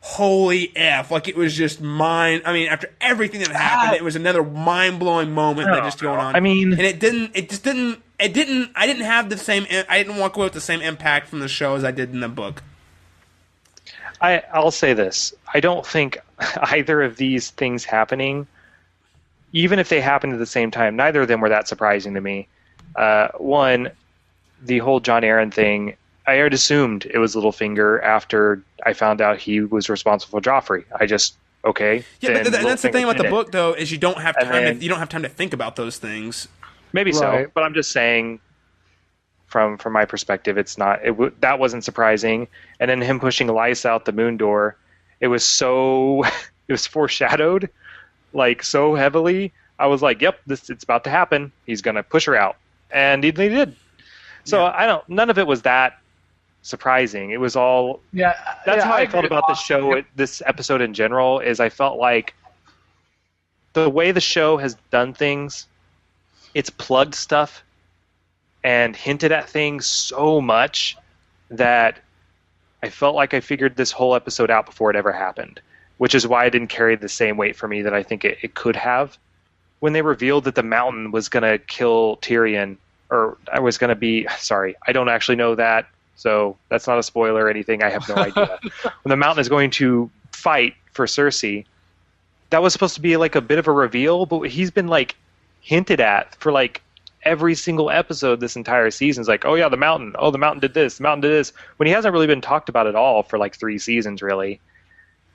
holy F. Like, it was just after everything that happened, it was another mind-blowing moment that just going on. I mean, and I didn't have the same, I didn't walk away with the same impact from the show as I did in the book. I'll say this. I don't think either of these things happening, even if they happened at the same time, neither of them were that surprising to me. One, the whole Jon Arryn thing, I had assumed it was Littlefinger after I found out he was responsible for Joffrey. Okay. Yeah, but that's the thing about the book, though, is you don't have time to think about those things. Maybe so, but I'm just saying, from my perspective, it's not. That wasn't surprising. And then him pushing Lysa out the moon door, it was foreshadowed, like, so heavily. I was like, yep, it's about to happen. He's gonna push her out, and he did. So none of it was that surprising. It was all. That's how I felt about this show. This episode in general is I felt like the way the show has done things, it's plugged stuff and hinted at things so much that I felt like I figured this whole episode out before it ever happened, which is why it didn't carry the same weight for me that I think it could have. When they revealed that the Mountain was going to kill Tyrion, or I was going to be, sorry, I don't actually know that, so that's not a spoiler or anything, I have no idea. When the Mountain is going to fight for Cersei, that was supposed to be like a bit of a reveal, but he's been like hinted at for like every single episode this entire season. Is like, oh yeah, the Mountain did this, the Mountain did this, when he hasn't really been talked about at all for like 3 seasons really.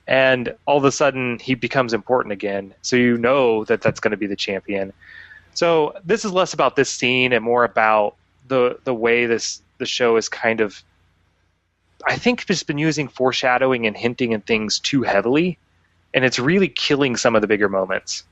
And all of a sudden he becomes important again, so you know that that's going to be the champion. So this is less about this scene and more about the way the show is kind of, I think, just been using foreshadowing and hinting and things too heavily, and it's really killing some of the bigger moments.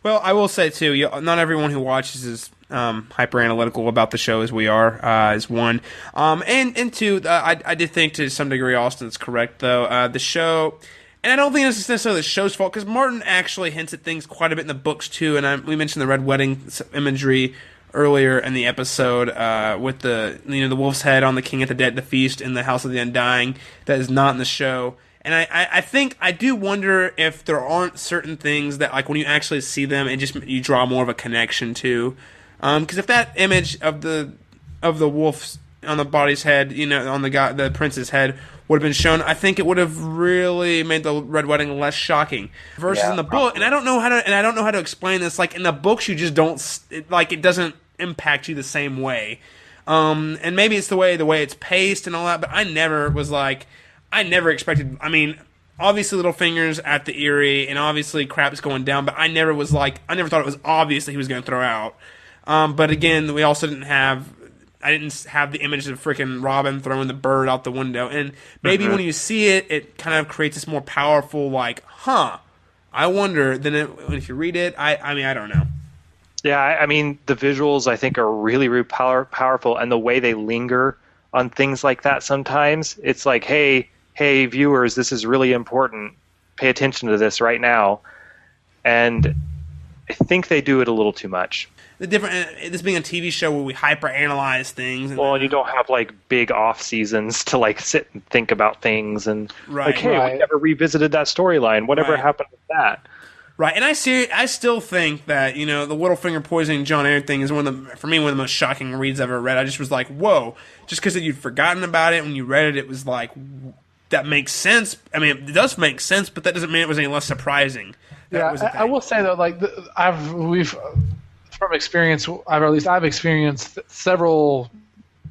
Well, I will say too, not everyone who watches is hyper analytical about the show as we are, is one. And two, I did think to some degree Austin's correct though. The show, and I don't think it's necessarily the show's fault, because Martin actually hints at things quite a bit in the books too. And we mentioned the Red Wedding imagery earlier in the episode, with the wolf's head on the King at the feast in the House of the Undying. That is not in the show. And I think, I do wonder if there aren't certain things that, like, when you actually see them, you draw more of a connection to. Because if that image of the wolf on the body's head, on the prince's head, would have been shown, I think it would have really made the Red Wedding less shocking. Versus in the book, and I don't know how to explain this. Like in the books, you just don't it doesn't impact you the same way. And maybe it's the way it's paced and all that. But I never expected. I mean, obviously Littlefinger's at the Eyrie, and obviously crap's going down. But I never thought it was obvious that he was going to throw out. But again, we also didn't have. I didn't have the image of freaking Robin throwing the bird out the window. And maybe when you see it, it kind of creates this more powerful, like, I wonder. Then if you read it, I mean, I don't know. Yeah, I mean, the visuals, I think, are really, really powerful. And the way they linger on things like that sometimes, it's like, hey, viewers, this is really important. Pay attention to this right now. And I think they do it a little too much. This being a TV show where we hyper-analyze things. And you don't have, like, big off-seasons to, like, sit and think about things. And, we never revisited that storyline. Whatever happened with that? Right, and I still think that, the Littlefinger poisoning Jon Arryn thing is for me, one of the most shocking reads I've ever read. I just was like, whoa. Just because you'd forgotten about it when you read it, it was like, that makes sense. I mean, it does make sense, but that doesn't mean it was any less surprising. I will say, though, like, from experience, I've experienced several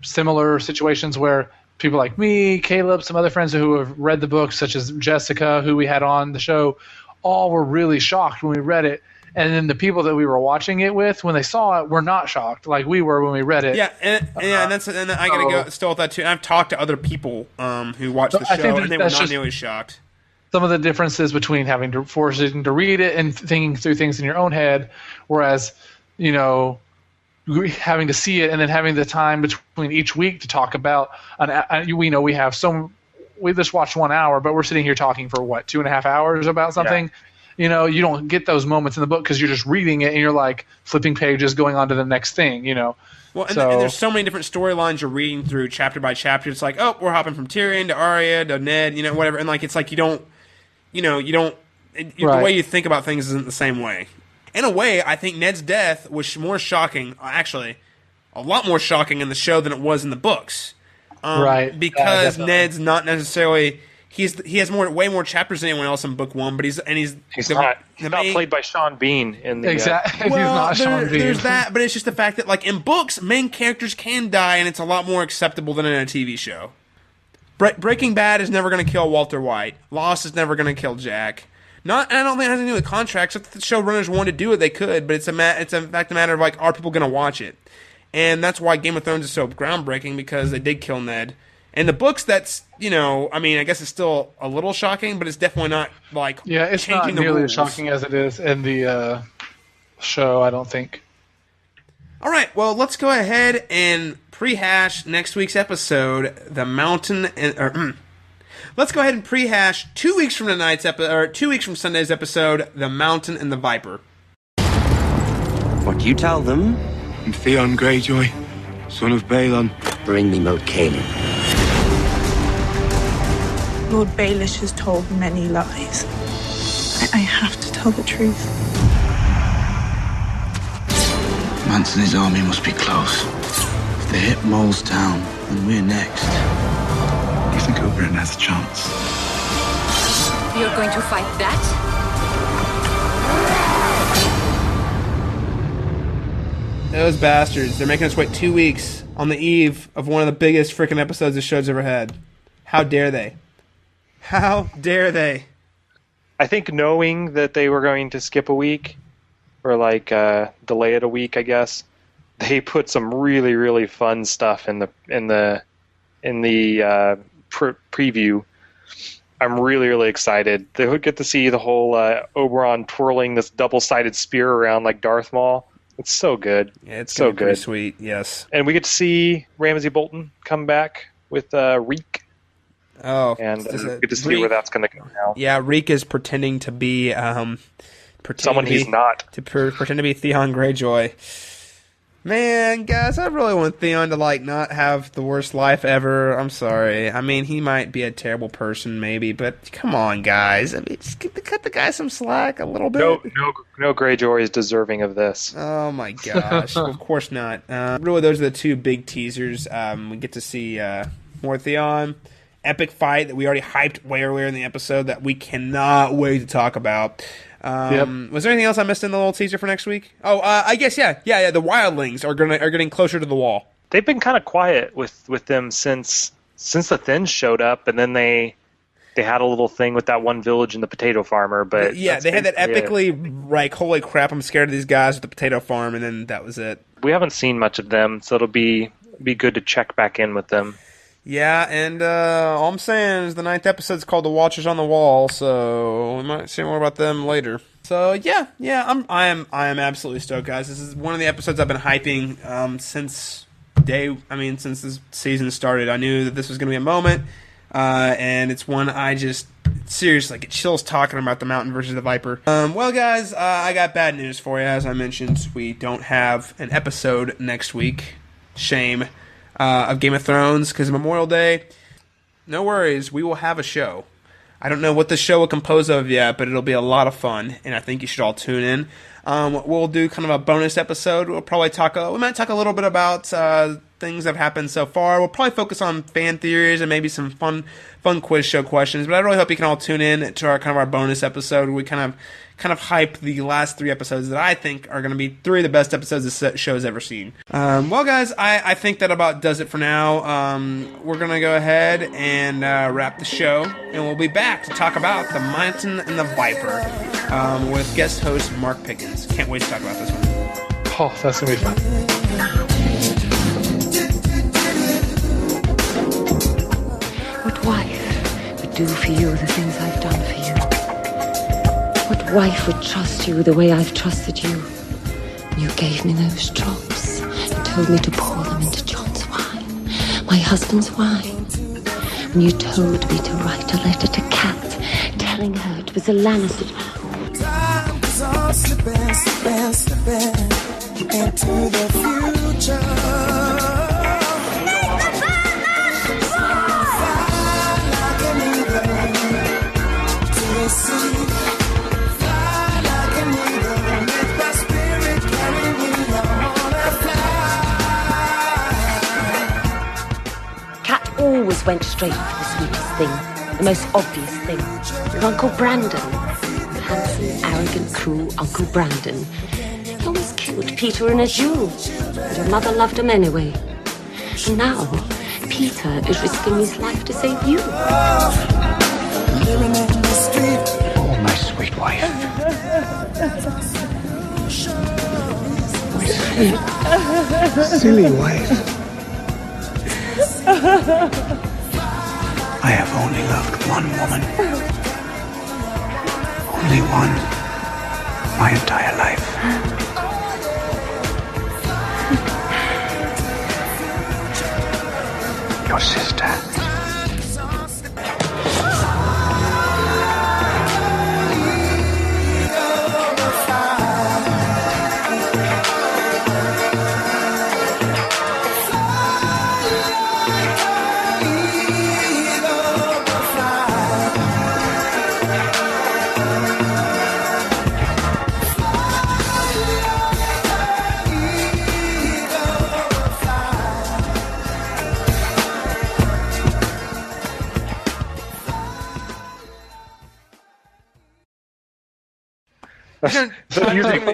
similar situations where people like me, Caleb, some other friends who have read the book, such as Jessica, who we had on the show, all were really shocked when we read it. And then the people that we were watching it with, when they saw it, were not shocked like we were when we read it. Yeah, and I gotta go still with that too. And I've talked to other people who watched the show, and they were not nearly shocked. Some of the differences between forcing to read it and thinking through things in your own head, whereas having to see it and then having the time between each week to talk about we just watched 1 hour, but we're sitting here talking for 2.5 hours about something. Yeah. You don't get those moments in the book because you're just reading it and you're like flipping pages, going on to the next thing. Well, and there's so many different storylines you're reading through chapter by chapter. It's like, oh, we're hopping from Tyrion to Arya to Ned, whatever, and like it's like the way you think about things isn't the same way. In a way, I think Ned's death was more shocking, actually, a lot more shocking in the show than it was in the books. Right. Because Ned's not necessarily he has way more chapters than anyone else in book one, but he's not played by Sean Bean in the exactly. Well, he's not Sean Bean. There's that, but it's just the fact that like in books, main characters can die, and it's a lot more acceptable than in a TV show. Breaking Bad is never going to kill Walter White. Lost is never going to kill Jack. And I don't think it has anything to do with contracts. If the showrunners wanted to do it, they could. But it's in fact a matter of like, are people going to watch it? And that's why Game of Thrones is so groundbreaking, because they did kill Ned. In the books, that's I guess it's still a little shocking, but it's definitely not like it's not nearly as shocking as it is in the show. I don't think. All right, well, let's go ahead and prehash next week's episode, The Mountain and. Let's go ahead and prehash 2 weeks from 2 weeks from Sunday's episode, The Mountain and the Viper. What you tell them? I'm Theon Greyjoy, son of Balon. Bring me Moat Cailin. Lord Baelish has told many lies. I have to tell the truth. Mance and his army must be close. If they hit Mole's Town, then we're next. Do you think Oberyn has a chance? You're going to fight that? Those bastards. They're making us wait 2 weeks on the eve of one of the biggest freaking episodes the show's ever had. How dare they? How dare they? I think knowing that they were going to skip a week, or like delay it a week, I guess, they put some really, really fun stuff in the preview. I'm really, really excited. They would get to see the whole Oberyn twirling this double-sided spear around like Darth Maul. It's so good. Yeah, it's so good. Pretty Sweet, yes. And we get to see Ramsay Bolton come back with Reek. Oh, and get to see where that's going to go now. Yeah, Reek is pretending to be someone he's not. To pretend to be Theon Greyjoy. Man, guys, I really want Theon to like not have the worst life ever. I'm sorry. I mean, he might be a terrible person, maybe, but come on, guys. I mean, just cut the guy some slack a little bit. No Greyjoy is deserving of this. Oh my gosh! Well, of course not. Really, those are the two big teasers. We get to see more Theon, epic fight that we already hyped way earlier in the episode that we cannot wait to talk about. Was there anything else I missed in the little teaser for next week? Oh, I guess yeah. The wildlings are getting closer to the wall. They've been kind of quiet with them since the Thins showed up, and then they had a little thing with that one village and the potato farmer. But yeah, they had that epically like, holy crap, I'm scared of these guys at the potato farm, and then that was it. We haven't seen much of them, so it'll be good to check back in with them. Yeah, and all I'm saying is the 9th episode's called The Watchers on the Wall, so we might see more about them later. So yeah, I am absolutely stoked, guys. This is one of the episodes I've been hyping since this season started. I knew that this was going to be a moment, and it's one I just seriously get chills talking about the Mountain versus the Viper. Well, guys, I got bad news for you. As I mentioned, we don't have an episode next week. Shame. Of Game of Thrones because of Memorial Day. No worries, we will have a show. I don't know what the show will compose of yet, but it'll be a lot of fun, and I think you should all tune in. We'll do kind of a bonus episode. We'll probably we might talk a little bit about things that have happened so far. We'll probably focus on fan theories and maybe some fun quiz show questions. But I really hope you can all tune in to our bonus episode. We kind of hype the last 3 episodes that I think are going to be 3 of the best episodes this show's ever seen. Well, guys, I think that about does it for now. We're going to go ahead and wrap the show, and we'll be back to talk about The Mountain and the Viper with guest host Mark Pickens. Can't wait to talk about this one. Oh, that's going to be fun. What wife would do for you the things I've done for you? What wife would trust you the way I've trusted you? You gave me those drops and told me to pour them into John's wine, my husband's wine. When you told me to write a letter to Kat, telling her it was a Lannister. Time is all slipping into the future. Always went straight for the sweetest thing, the most obvious thing. With Uncle Brandon, handsome, arrogant, cruel Uncle Brandon. He always killed Peter in a duel, and your mother loved him anyway. And now, Peter is risking his life to save you. Oh, my sweet wife. My sweet, silly wife. I have only loved one woman. Only one. My entire life. Your sister.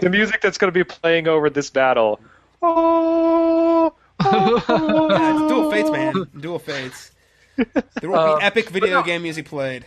The music that's going to be playing over this battle. Oh, Dual Fates, man. Dual Fates. There will be epic video game music played.